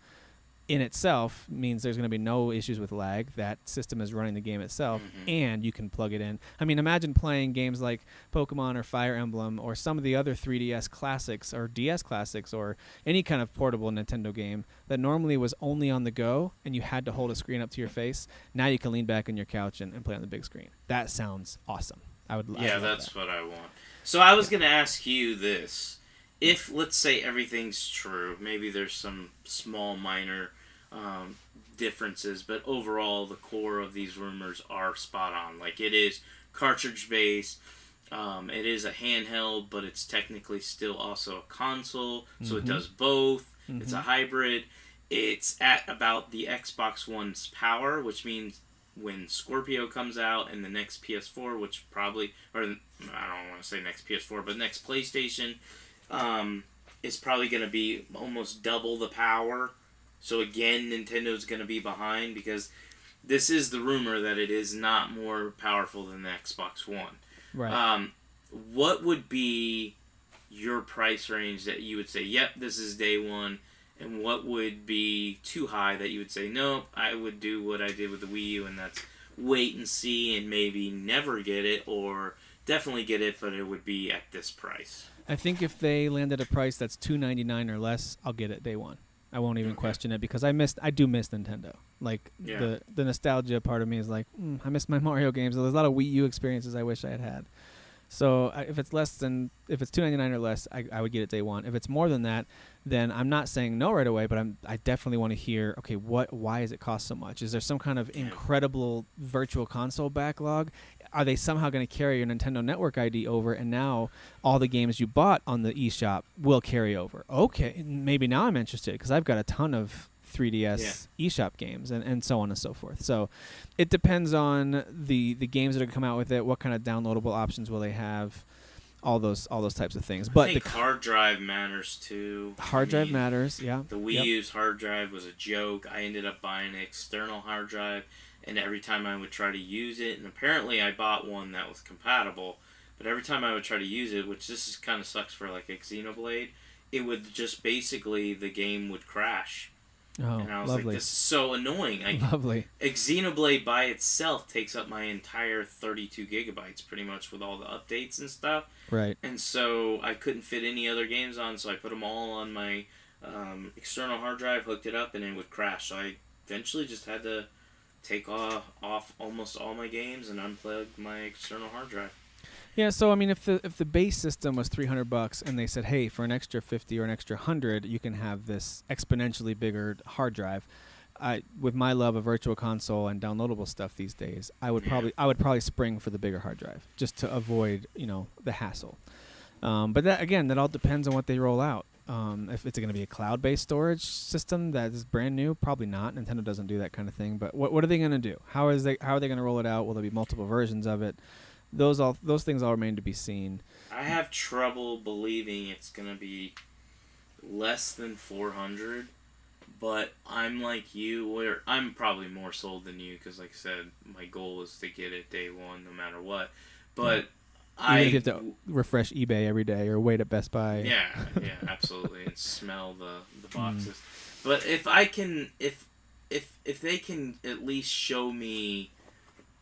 in itself means there's going to be no issues with lag. That system is running the game itself, and you can plug it in. I mean, imagine playing games like Pokemon or Fire Emblem or some of the other 3DS classics or DS classics or any kind of portable Nintendo game that normally was only on the go and you had to hold a screen up to your face. Now you can lean back on your couch and play on the big screen. That sounds awesome. Yeah, that's what I want. So I was going to ask you this. If, let's say, everything's true, maybe there's some small, minor differences, but overall, the core of these rumors are spot on. Like, it is cartridge-based, it is a handheld, but it's technically still also a console, so it does both. It's a hybrid. It's at about the Xbox One's power, which means when Scorpio comes out and the next PS4, which probably, or I don't want to say next PS4, but next PlayStation, is probably going to be almost double the power. So again, Nintendo's going to be behind because this is the rumor that it is not more powerful than the Xbox One. Right. What would be your price range that you would say, yep, this is day one, and what would be too high that you would say, no, I would do what I did with the Wii U, and that's wait and see and maybe never get it, or definitely get it, but it would be at this price? I think if they land at a price that's $299 or less, I'll get it day one. I won't even question it because I do miss Nintendo. Like the nostalgia part of me is like, I miss my Mario games. There's a lot of Wii U experiences I wish I had had. So if it's $299 or less, I would get it day one. If it's more than that, then I'm not saying no right away, but I definitely want to hear, okay, why does it cost so much? Is there some kind of incredible virtual console backlog? Are they somehow going to carry your Nintendo Network ID over, and now all the games you bought on the eShop will carry over? Okay, maybe now I'm interested because I've got a ton of 3DS eShop games and so on and so forth. So it depends on the games that are going to come out with it, what kind of downloadable options will they have, all those types of things. But I think hard drive matters too. Hard drive matters, yeah. The Wii U's hard drive was a joke. I ended up buying an external hard drive, and every time I would try to use it, and apparently I bought one that was compatible, but every time I would try to use it, which this is kind of sucks for like a Xenoblade, it would just basically, the game would crash. Oh, and I was lovely. like, this is so annoying. Lovely. Xenoblade by itself takes up my entire 32 gigabytes pretty much with all the updates and stuff. Right. And so I couldn't fit any other games on, so I put them all on my external hard drive, hooked it up, and it would crash. So I eventually just had to take off almost all my games and unplug my external hard drive. Yeah, so I mean, if the base system was $300 and they said, hey, for an extra 50 or an extra 100, you can have this exponentially bigger hard drive. With my love of virtual console and downloadable stuff these days, I would probably spring for the bigger hard drive just to avoid the hassle. But that all depends on what they roll out. If it's going to be a cloud-based storage system that is brand new, probably not. Nintendo doesn't do that kind of thing. But what are they going to do? How are they going to roll it out? Will there be multiple versions of it? Those things all remain to be seen. I have trouble believing it's going to be less than 400, but I'm like you, where I'm probably more sold than you because, like I said, my goal is to get it day one no matter what. But Even if you have to refresh eBay every day or wait at Best Buy. Yeah, absolutely, and smell the boxes. But if they can at least show me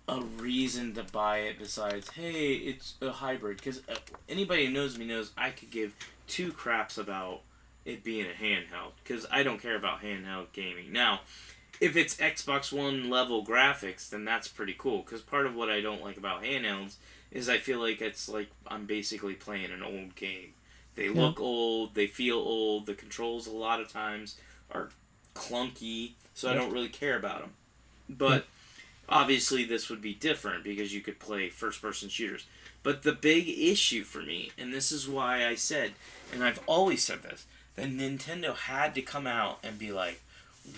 a reason to buy it besides, hey, it's a hybrid, because anybody who knows me knows I could give two craps about it being a handheld, because I don't care about handheld gaming. Now, if it's Xbox One level graphics, then that's pretty cool, because part of what I don't like about handhelds is I feel like it's like I'm basically playing an old game. They look old, they feel old, the controls a lot of times are clunky, so I don't really care about them. But obviously, this would be different because you could play first-person shooters. But the big issue for me, and this is why I said, and I've always said this, that Nintendo had to come out and be like,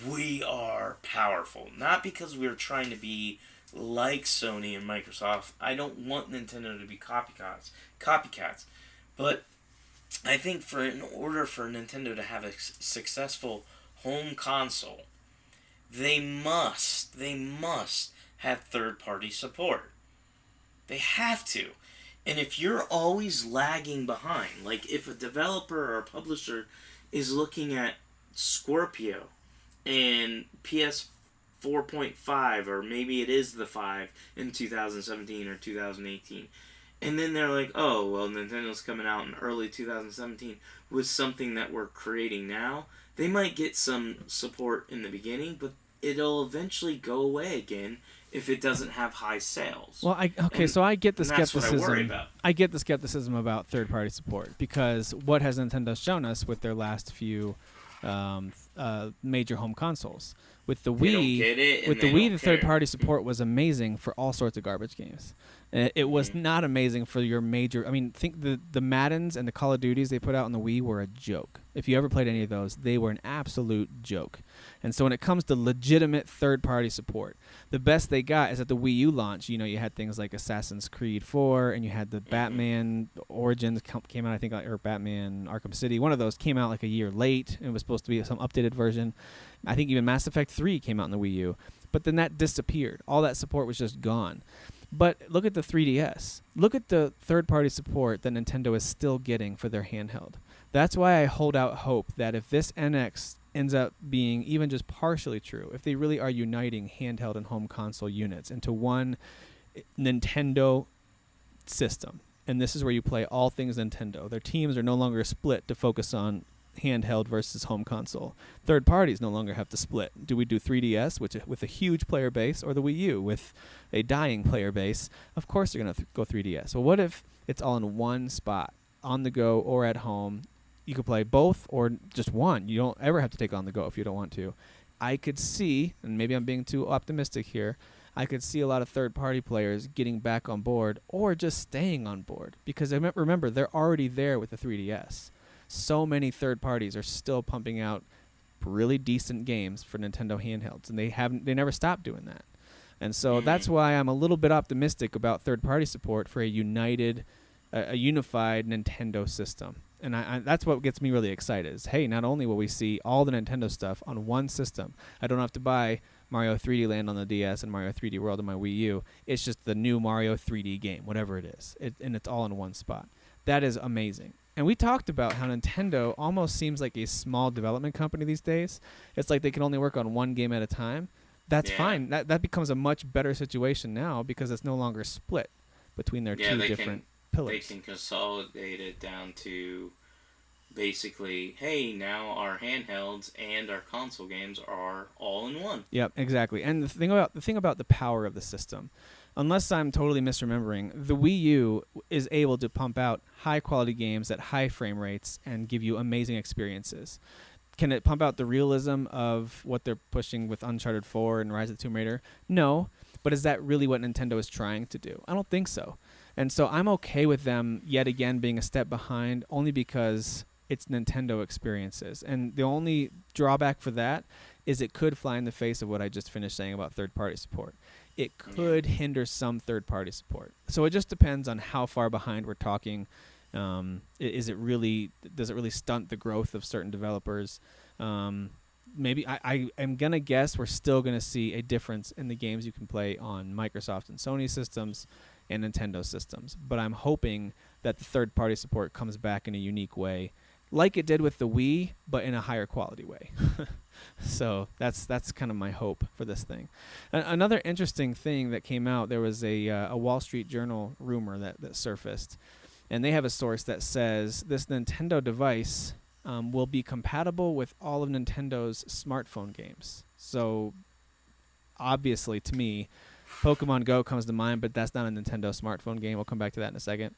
we are powerful. Not because we were trying to be like Sony and Microsoft. I don't want Nintendo to be copycats. But I think in order for Nintendo to have a successful home console, they must have third-party support. They have to. And if you're always lagging behind, like if a developer or a publisher is looking at Scorpio and PS 4.5, or maybe it is the 5 in 2017 or 2018, and then they're like, oh, well, Nintendo's coming out in early 2017 with something that we're creating now, they might get some support in the beginning, but it'll eventually go away again if it doesn't have high sales. Well, so I get the skepticism. That's what I worry about. I get the skepticism about third-party support, because what has Nintendo shown us with their last few major home consoles? With the Wii, the third-party support was amazing for all sorts of garbage games. It was not amazing for your major. I mean, think the Maddens and the Call of Duties they put out on the Wii were a joke. If you ever played any of those, they were an absolute joke. And so when it comes to legitimate third-party support, the best they got is at the Wii U launch. You know, you had things like Assassin's Creed 4, and you had the Batman Origins came out, I think, or Batman Arkham City. One of those came out like a year late, and it was supposed to be some updated version. I think even Mass Effect 3 came out in the Wii U. But then that disappeared. All that support was just gone. But look at the 3DS. Look at the third-party support that Nintendo is still getting for their handheld. That's why I hold out hope that if this NX ends up being even just partially true, if they really are uniting handheld and home console units into one Nintendo system, and this is where you play all things Nintendo. Their teams are no longer split to focus on handheld versus home console. Third parties no longer have to split. Do we do 3DS with a huge player base, or the Wii U with a dying player base? Of course they're going to go 3DS. Well, what if it's all in one spot, on the go or at home? You could play both or just one. You don't ever have to take on the go if you don't want to. I could see, and maybe I'm being too optimistic here, I could see a lot of third-party players getting back on board or just staying on board, because remember, they're already there with the 3DS. So many third parties are still pumping out really decent games for Nintendo handhelds, and they never stopped doing that. And so that's why I'm a little bit optimistic about third-party support for a unified Nintendo system. And that's what gets me really excited is, hey, not only will we see all the Nintendo stuff on one system, I don't have to buy Mario 3D Land on the DS and Mario 3D World on my Wii U. It's just the new Mario 3D game, whatever it is. And it's all in one spot. That is amazing. And we talked about how Nintendo almost seems like a small development company these days. It's like they can only work on one game at a time. That's fine. That becomes a much better situation now, because it's no longer split between their two different pillars. They can consolidate it down to basically, hey, now our handhelds and our console games are all in one. Yep, exactly. And the thing about the power of the system, unless I'm totally misremembering, the Wii U is able to pump out high-quality games at high frame rates and give you amazing experiences. Can it pump out the realism of what they're pushing with Uncharted 4 and Rise of the Tomb Raider? No, but is that really what Nintendo is trying to do? I don't think so. And so I'm okay with them yet again being a step behind, only because it's Nintendo experiences. And the only drawback for that is it could fly in the face of what I just finished saying about third-party support. It could hinder some third-party support. So it just depends on how far behind we're talking. Does it really stunt the growth of certain developers? Maybe I am going to guess we're still going to see a difference in the games you can play on Microsoft and Sony systems and Nintendo systems. But I'm hoping that the third-party support comes back in a unique way, like it did with the Wii, but in a higher quality way. So that's kind of my hope for this thing. Another interesting thing that came out, there was a Wall Street Journal rumor that surfaced, and they have a source that says this Nintendo device will be compatible with all of Nintendo's smartphone games. So obviously, to me, Pokemon Go comes to mind, but that's not a Nintendo smartphone game. We'll come back to that in a second.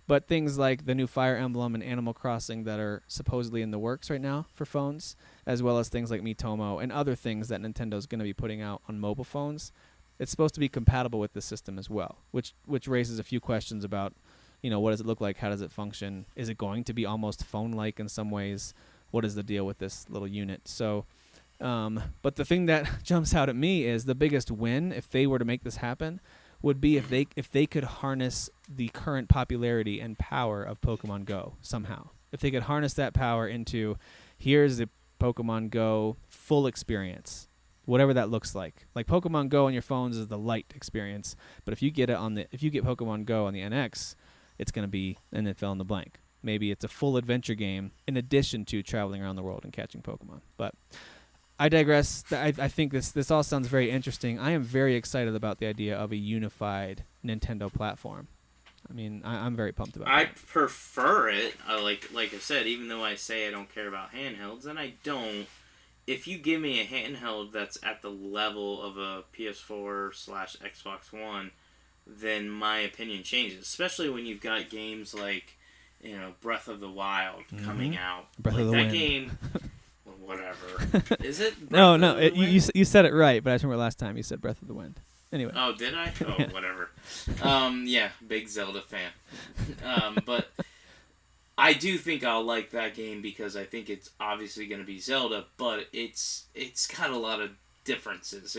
But things like the new Fire Emblem and Animal Crossing that are supposedly in the works right now for phones, as well as things like Miitomo and other things that Nintendo's going to be putting out on mobile phones, it's supposed to be compatible with the system as well, which raises a few questions about, what does it look like? How does it function? Is it going to be almost phone-like in some ways? What is the deal with this little unit? So But the thing that jumps out at me is the biggest win, if they were to make this happen, would be if they could harness the current popularity and power of Pokemon Go somehow. If they could harness that power into, here's the Pokemon Go full experience, whatever that looks like. Like Pokemon Go on your phones is the light experience, but if you get Pokemon Go on the NX, it's going to be, and then fill in the blank. Maybe it's a full adventure game in addition to traveling around the world and catching Pokemon. But I digress. I think this all sounds very interesting. I am very excited about the idea of a unified Nintendo platform. I mean, I'm very pumped about it. I prefer it. Like I said, even though I say I don't care about handhelds, and I don't. If you give me a handheld that's at the level of a PS4/Xbox One, then my opinion changes. Especially when you've got games like, Breath of the Wild coming out. Breath of the Wind. That game. Whatever. Is it? No. You said it right, but I remember last time you said Breath of the Wind. Anyway. Oh, did I? Oh, whatever. Yeah, big Zelda fan. But I do think I'll like that game because I think it's obviously going to be Zelda, but it's got a lot of differences.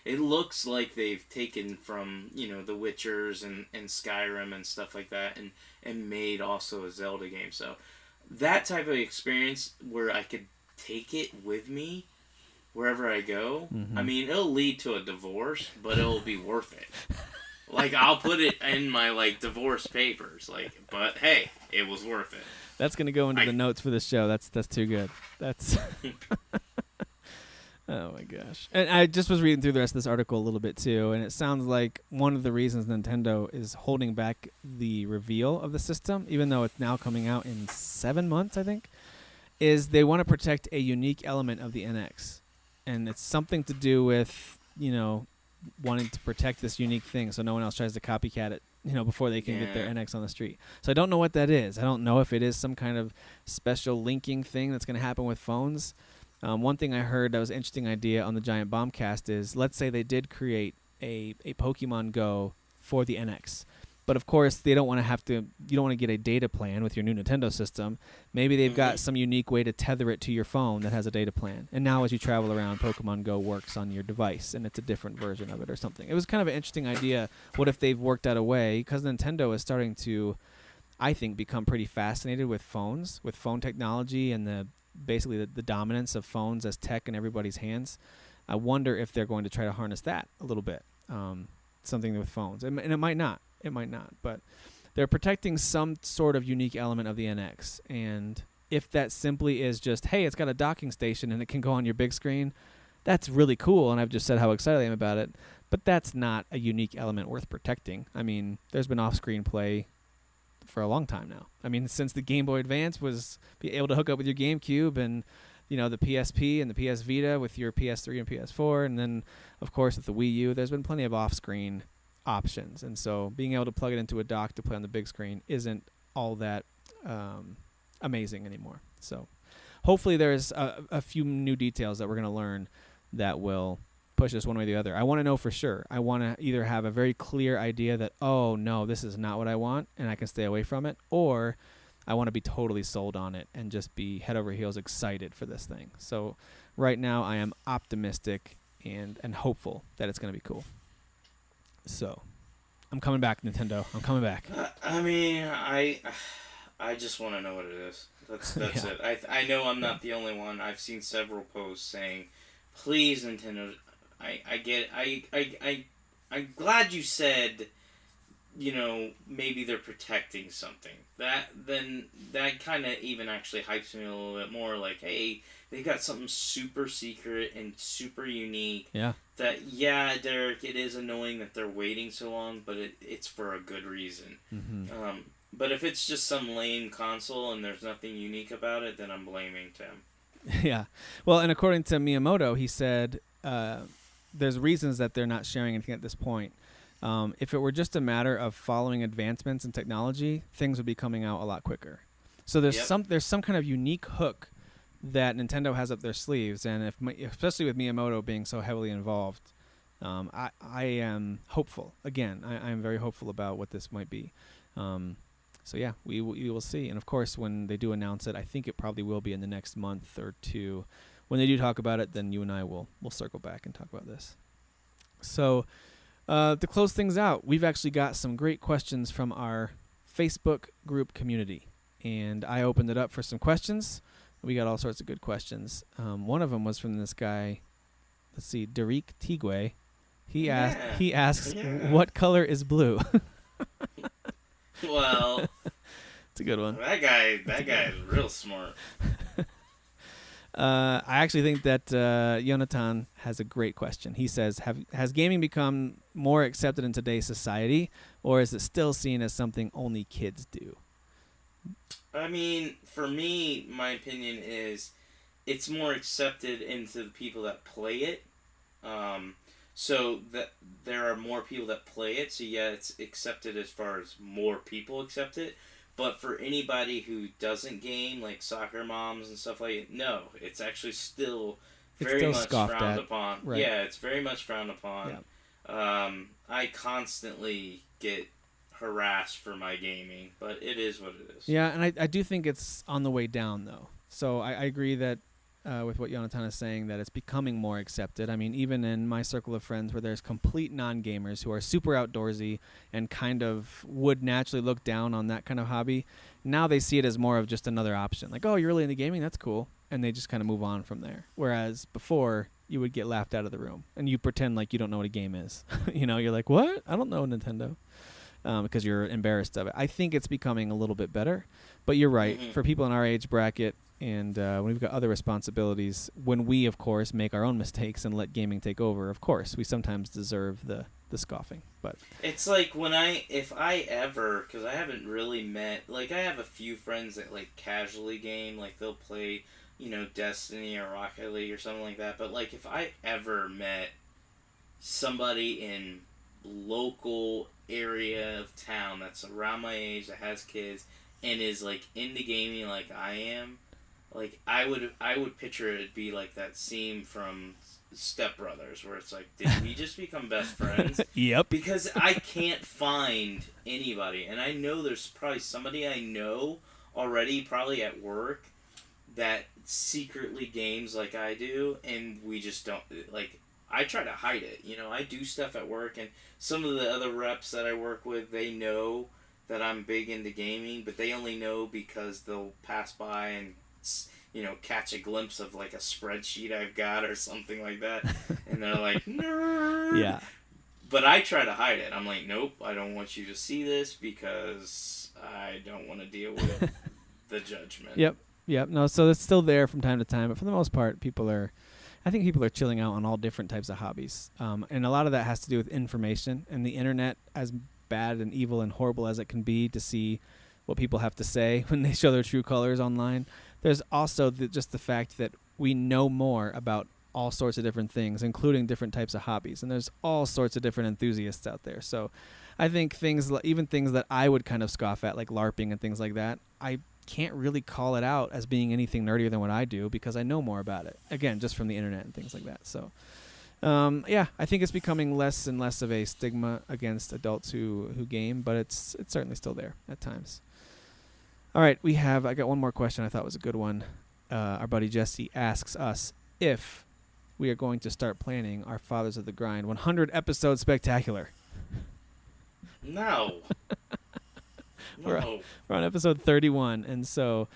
It looks like they've taken from, The Witchers and Skyrim and stuff like that and made also a Zelda game. So that type of experience where I could take it with me wherever I go, I mean, it'll lead to a divorce, but it'll be worth it. Like, I'll put it in my, divorce papers. But hey, it was worth it. That's going to go into the notes for this show. That's too good. That's... Oh, my gosh. And I just was reading through the rest of this article a little bit, too, and it sounds like one of the reasons Nintendo is holding back the reveal of the system, even though it's now coming out in 7 months, I think, is they want to protect a unique element of the NX. And it's something to do with, wanting to protect this unique thing so no one else tries to copycat it, before they can get their NX on the street. So I don't know what that is. I don't know if it is some kind of special linking thing that's going to happen with phones. One thing I heard that was an interesting idea on the Giant Bombcast is, let's say they did create a Pokemon Go for the NX. But of course, they don't want to you don't want to get a data plan with your new Nintendo system. Maybe they've got some unique way to tether it to your phone that has a data plan. And now as you travel around, Pokemon Go works on your device, and it's a different version of it or something. It was kind of an interesting idea. What if they've worked out a way, because Nintendo is starting to, I think, become pretty fascinated with phones, with phone technology and basically the dominance of phones as tech in everybody's hands. I wonder if they're going to try to harness that a little bit, something with phones. And it might not. It might not. But they're protecting some sort of unique element of the NX. And if that simply is just, hey, it's got a docking station and it can go on your big screen, that's really cool. And I've just said how excited I am about it. But that's not a unique element worth protecting. I mean, there's been off-screen play for a long time now. I mean, since the Game Boy Advance was able to hook up with your GameCube and, the PSP and the PS Vita with your PS3 and PS4. And then, of course, with the Wii U, there's been plenty of off-screen options. And so being able to plug it into a dock to play on the big screen isn't all that amazing anymore. So hopefully there's a few new details that we're going to learn that will push us one way or the other. I want to know for sure. I want to either have a very clear idea that, oh, no, this is not what I want, and I can stay away from it, or I want to be totally sold on it and just be head over heels excited for this thing. So right now I am optimistic and hopeful that it's going to be cool. So I'm coming back, Nintendo. I'm coming back. I mean, I just want to know what it is. That's it. I know I'm not the only one. I've seen several posts saying, please, Nintendo. I get it. I'm glad you said, maybe they're protecting something. That kind of even actually hypes me a little bit more. Like, hey, they got something super secret and super unique. Yeah. Derek, it is annoying that they're waiting so long, but it's for a good reason. Mm-hmm. But if it's just some lame console and there's nothing unique about it, then I'm blaming Tim. Yeah. Well, and according to Miyamoto, he said there's reasons that they're not sharing anything at this point. If it were just a matter of following advancements in technology, things would be coming out a lot quicker. So there's some kind of unique hook that Nintendo has up their sleeves, and especially with Miyamoto being so heavily involved, I am hopeful. Again, I am very hopeful about what this might be. So yeah, we will see. And of course, when they do announce it, I think it probably will be in the next month or two. when they do talk about it, then you and I will circle back and talk about this. So to close things out, we've actually got some great questions from our Facebook group community, and I opened it up for some questions. We got all sorts of good questions. One of them was from this guy, let's see, Derek Tigwe. He asks, what color is blue? Well, it's a good one. That guy is real smart. I actually think that Jonathan has a great question. He says, has gaming become more accepted in today's society, or is it still seen as something only kids do? I mean, for me, my opinion is it's more accepted into the people that play it. So that there are more people that play it, so yeah, it's accepted as far as more people accept it. But for anybody who doesn't game, like soccer moms and stuff like that, no, it's actually still very much frowned upon. Right. Yeah, it's very much frowned upon. Yeah. I constantly get harassed for my gaming, but it is what it is. Yeah, and I do think it's on the way down, though. So I agree that with what Jonathan is saying, that it's becoming more accepted. I mean, even in my circle of friends where there's complete non-gamers who are super outdoorsy and kind of would naturally look down on that kind of hobby, now they see it as more of just another option. Like, oh, you're really into gaming? That's cool. And they just kind of move on from there. Whereas before, you would get laughed out of the room and you pretend like you don't know what a game is. You're like, what? I don't know Nintendo. Because you're embarrassed of it. I think it's becoming a little bit better. But you're right. Mm-hmm. For people in our age bracket, and when we've got other responsibilities, when we, of course, make our own mistakes and let gaming take over, of course, we sometimes deserve the scoffing. But it's like if I ever, because I haven't really met, like I have a few friends that like casually game, like they'll play, Destiny or Rocket League or something like that. But like if I ever met somebody in local area of town that's around my age that has kids and is like into gaming like I am, like I would picture it be like that scene from Step Brothers where it's like, did we just become best friends? Yep. Because I can't find anybody, and I know there's probably somebody I know already, probably at work, that secretly games like I do, and we just don't, like, I try to hide it. I do stuff at work, and some of the other reps that I work with, they know that I'm big into gaming, but they only know because they'll pass by and, catch a glimpse of, like, a spreadsheet I've got or something like that, and they're like, nerd! Yeah. But I try to hide it. I'm like, nope, I don't want you to see this because I don't want to deal with the judgment. Yep. No, so it's still there from time to time, but for the most part, I think people are chilling out on all different types of hobbies. And a lot of that has to do with information and the internet, as bad and evil and horrible as it can be to see what people have to say when they show their true colors online. There's also just the fact that we know more about all sorts of different things, including different types of hobbies. And there's all sorts of different enthusiasts out there. So I think even things that I would kind of scoff at, like LARPing and things like that, I can't really call it out as being anything nerdier than what I do because I know more about it. Again, just from the internet and things like that. So, I think it's becoming less and less of a stigma against adults who game, but it's certainly still there at times. All right, I got one more question I thought was a good one. Our buddy Jesse asks us if we are going to start planning our Fathers of the Grind 100 episode spectacular. No. We're on episode 31, and so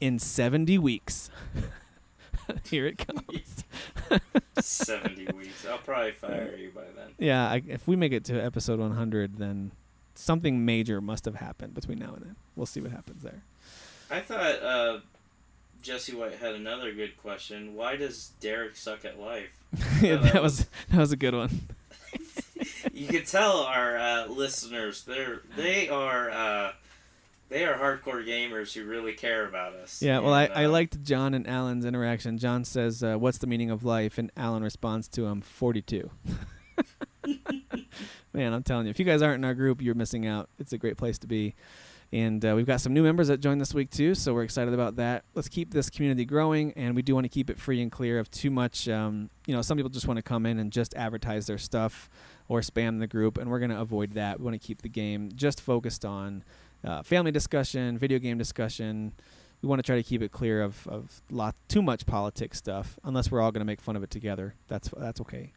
in 70 weeks, here it comes. 70 weeks. I'll probably fire you by then. Yeah, if we make it to episode 100, then something major must have happened between now and then. We'll see what happens there. I thought Jesse White had another good question. Why does Derek suck at life? Yeah, that was a good one. You can tell our listeners they are hardcore gamers who really care about us. Yeah, well, I liked John and Alan's interaction. John says, "What's the meaning of life?" and Alan responds to him, 42. Man, I'm telling you, if you guys aren't in our group, you're missing out. It's a great place to be. And we've got some new members that joined this week, too, so we're excited about that. Let's keep this community growing, and we do want to keep it free and clear of too much. Some people just want to come in and just advertise their stuff or spam the group, and we're going to avoid that. We want to keep the game just focused on family discussion, video game discussion, we want to try to keep it clear of too much politics stuff, unless we're all going to make fun of it together. That's okay.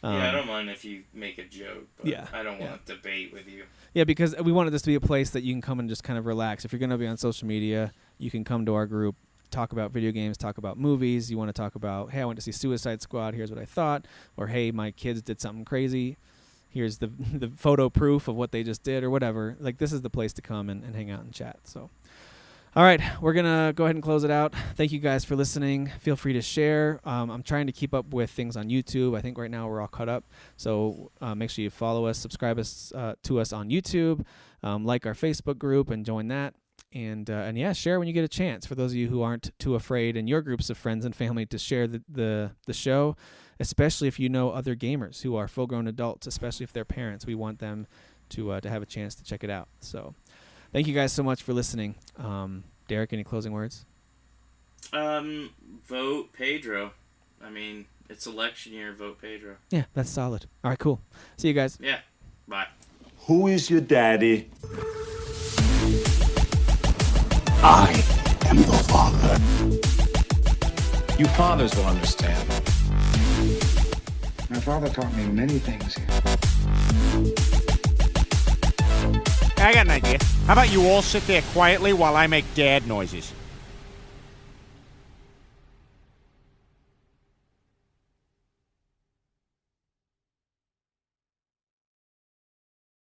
I don't mind if you make a joke, but I don't want to debate with you. Yeah, because we wanted this to be a place that you can come and just kind of relax. If you're going to be on social media, you can come to our group, talk about video games, talk about movies. You want to talk about, hey, I went to see Suicide Squad, here's what I thought. Or, hey, my kids did something crazy. Here's the photo proof of what they just did or whatever. Like, this is the place to come and hang out and chat. So, all right, we're going to go ahead and close it out. Thank you guys for listening. Feel free to share. I'm trying to keep up with things on YouTube. I think right now we're all caught up. So make sure you follow us, subscribe to us on YouTube, like our Facebook group and join that. And yeah, share when you get a chance. For those of you who aren't too afraid in your groups of friends and family to share the show, especially if you know other gamers who are full-grown adults, especially if they're parents. We want them to have a chance to check it out. So thank you guys so much for listening. Derek, any closing words? Vote Pedro. I mean, it's election year, vote Pedro. Yeah, that's solid. All right, cool. See you guys. Yeah, bye. Who is your daddy? I am the father. You fathers will understand. My father taught me many things. I got an idea. How about you all sit there quietly while I make dad noises?